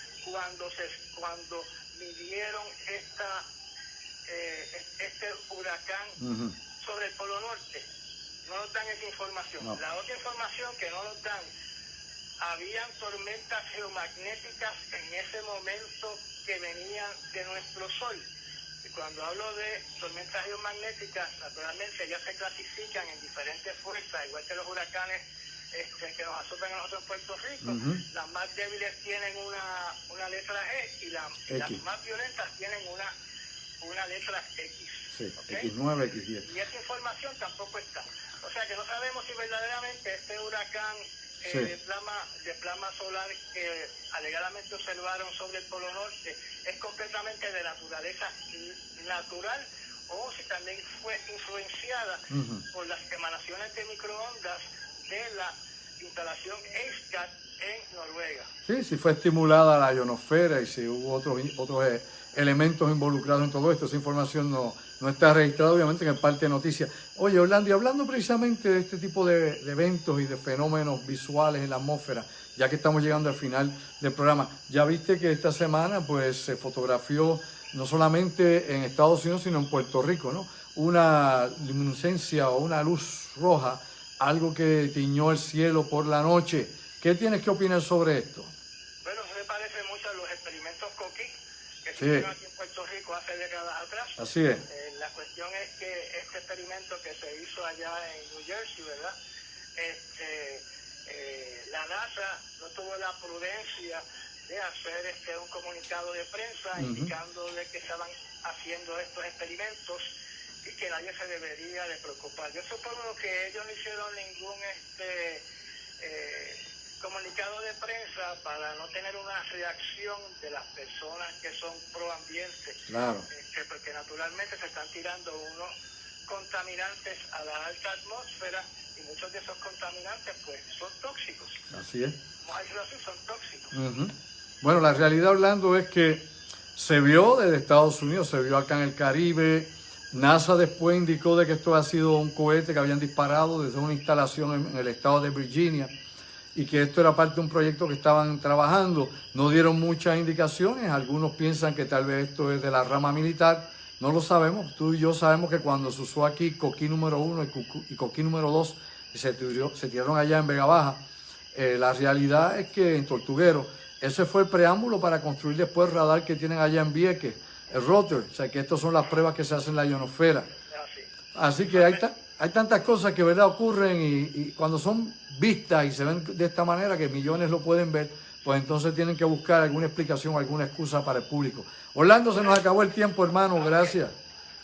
Speaker 3: cuando midieron este huracán sobre el Polo Norte. No nos dan esa información.
Speaker 1: No.
Speaker 3: La otra información que no nos dan, habían tormentas geomagnéticas en ese momento que venían de nuestro Sol. Y cuando hablo de tormentas geomagnéticas, naturalmente ellas se clasifican en diferentes fuerzas, igual que los huracanes que nos azotan a nosotros en Puerto Rico. Las más débiles tienen una letra G y las más violentas tienen una letra X.
Speaker 1: Sí,
Speaker 3: ¿okay?
Speaker 1: X9, X10.
Speaker 3: Y esa información tampoco está. O sea que no sabemos si verdaderamente este huracán de plasma solar que alegadamente observaron sobre el Polo Norte es completamente de naturaleza natural, o si también fue influenciada por las emanaciones de microondas de la instalación EISCAT en Noruega.
Speaker 1: Sí, si fue estimulada la ionosfera y si hubo otros elementos involucrados en todo esto. Esa información no está registrada, obviamente, en el parte de noticias. Oye, Orlando, y hablando precisamente de este tipo de eventos y de fenómenos visuales en la atmósfera, ya que estamos llegando al final del programa, ya viste que esta semana pues se fotografió no solamente en Estados Unidos, sino en Puerto Rico, ¿no? Una luminiscencia o una luz roja, algo que tiñó el cielo por la noche. ¿Qué tienes que opinar sobre esto?
Speaker 3: Bueno, se parece mucho a los experimentos Coquí que se hicieron aquí en Puerto Rico hace décadas atrás.
Speaker 1: Así es.
Speaker 3: La cuestión es que este experimento que se hizo allá en New Jersey, ¿verdad? La NASA no tuvo la prudencia de hacer un comunicado de prensa indicando de que estaban haciendo estos experimentos y que nadie se debería de preocupar. Yo supongo que ellos no hicieron ningún comunicado de prensa para no tener una reacción de las personas que son pro ambiente.
Speaker 1: Claro.
Speaker 3: Porque naturalmente se están tirando unos contaminantes a la alta atmósfera y muchos de esos contaminantes pues son tóxicos.
Speaker 1: Así es.
Speaker 3: Vamos a decirlo así, son tóxicos.
Speaker 1: Bueno, la realidad, Orlando, es que se vio desde Estados Unidos, se vio acá en el Caribe. NASA después indicó de que esto ha sido un cohete que habían disparado desde una instalación en el estado de Virginia y que esto era parte de un proyecto que estaban trabajando. No dieron muchas indicaciones, algunos piensan que tal vez esto es de la rama militar, no lo sabemos. Tú y yo sabemos que cuando se usó aquí Coquí número 1 y Coquí número 2 y se tiraron allá en Vega Baja, la realidad es que en Tortuguero, ese fue el preámbulo para construir después el radar que tienen allá en Vieques, el rotor, o sea que estas son las pruebas que se hacen en la ionosfera. Así que hay tantas cosas que verdad ocurren y cuando son vistas y se ven de esta manera que millones lo pueden ver, pues entonces tienen que buscar alguna explicación, alguna excusa para el público. Orlando, se nos acabó el tiempo, hermano, gracias.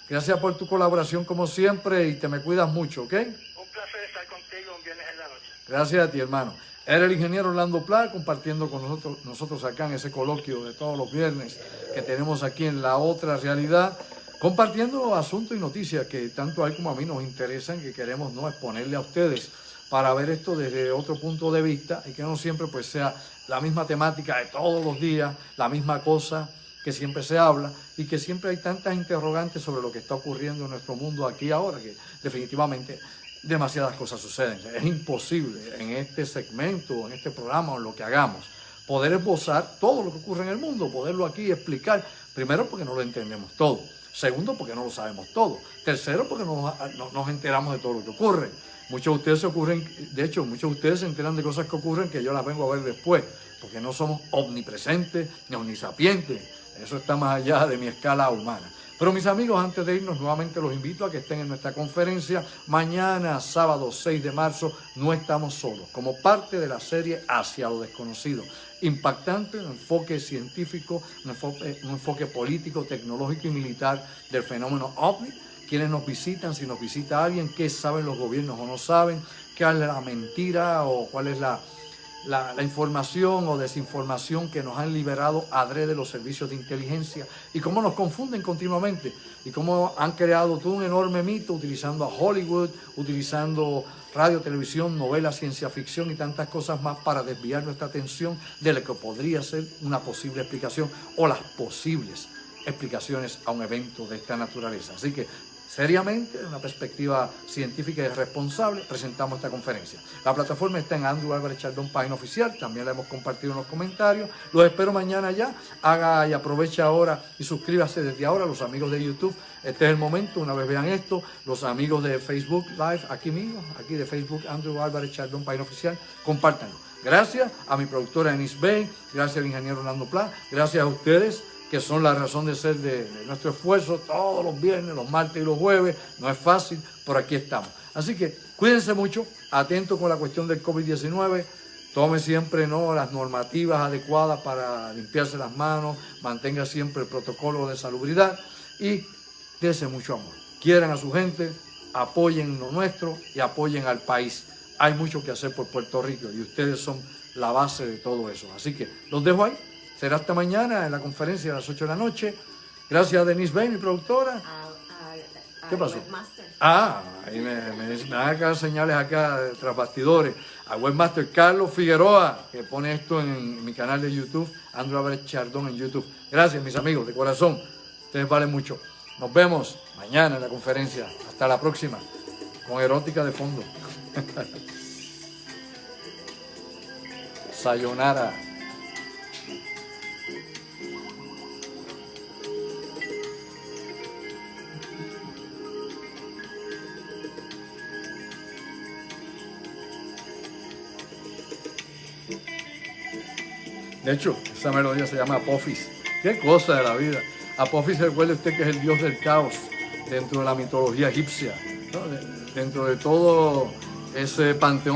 Speaker 1: Gracias por tu colaboración como siempre y te me cuidas mucho, ¿ok?
Speaker 3: Un placer estar contigo un viernes en la noche.
Speaker 1: Gracias a ti, hermano. Era el ingeniero Orlando Pla compartiendo con nosotros acá en ese coloquio de todos los viernes que tenemos aquí en La Otra Realidad, compartiendo asuntos y noticias que tanto a él como a mí nos interesan, que queremos no exponerle a ustedes para ver esto desde otro punto de vista y que no siempre pues sea la misma temática de todos los días, la misma cosa que siempre se habla y que siempre hay tantas interrogantes sobre lo que está ocurriendo en nuestro mundo aquí ahora, que definitivamente demasiadas cosas suceden. Es imposible en este segmento, en este programa o en lo que hagamos, poder esbozar todo lo que ocurre en el mundo, poderlo aquí explicar. Primero, porque no lo entendemos todo. Segundo, porque no lo sabemos todo. Tercero, porque no nos enteramos de todo lo que ocurre. muchos de ustedes muchos de ustedes se enteran de cosas que ocurren que yo las vengo a ver después, porque no somos omnipresentes ni omnisapientes. Eso está más allá de mi escala humana. Pero mis amigos, antes de irnos, nuevamente los invito a que estén en nuestra conferencia. Mañana, sábado 6 de marzo, no estamos solos, como parte de la serie Hacia lo Desconocido. Impactante, un enfoque científico, un enfoque político, tecnológico y militar del fenómeno OVNI. Quienes nos visitan, si nos visita alguien, qué saben los gobiernos o no saben, qué es la mentira o cuál es la información o desinformación que nos han liberado adrede los servicios de inteligencia y cómo nos confunden continuamente y cómo han creado todo un enorme mito utilizando a Hollywood, utilizando radio, televisión, novelas, ciencia ficción y tantas cosas más para desviar nuestra atención de lo que podría ser una posible explicación o las posibles explicaciones a un evento de esta naturaleza. Así que seriamente, de una perspectiva científica y responsable, presentamos esta conferencia. La plataforma está en Andrew Álvarez Chardón, página oficial, también la hemos compartido en los comentarios. Los espero mañana ya. Haga y aproveche ahora y suscríbase desde ahora, los amigos de YouTube. Este es el momento, una vez vean esto, los amigos de Facebook Live, aquí mismo, aquí de Facebook, Andrew Álvarez Chardón, página oficial, compártanlo. Gracias a mi productora Denise Bay, gracias al ingeniero Orlando Pla, gracias a ustedes, que son la razón de ser de nuestro esfuerzo todos los viernes, los martes y los jueves. No es fácil, pero aquí estamos. Así que cuídense mucho, atentos con la cuestión del COVID-19, tome siempre las normativas adecuadas para limpiarse las manos, mantenga siempre el protocolo de salubridad y dése mucho amor. Quieran a su gente, apoyen lo nuestro y apoyen al país. Hay mucho que hacer por Puerto Rico y ustedes son la base de todo eso. Así que los dejo ahí. Será hasta mañana en la conferencia a las 8 de la noche. Gracias a Denise Bay, mi productora. ¿Qué pasó?
Speaker 2: Webmaster.
Speaker 1: Ahí me dan acá señales acá tras bastidores. A Webmaster Carlos Figueroa, que pone esto en mi canal de YouTube, Andrew Álvarez Chardón en YouTube. Gracias, mis amigos, de corazón. Ustedes valen mucho. Nos vemos mañana en la conferencia. Hasta la próxima. Con erótica de fondo. Sayonara. De hecho, esa melodía se llama Apophis. Qué cosa de la vida. Apophis, recuerde usted que es el dios del caos dentro de la mitología egipcia, ¿no? Dentro de todo ese panteón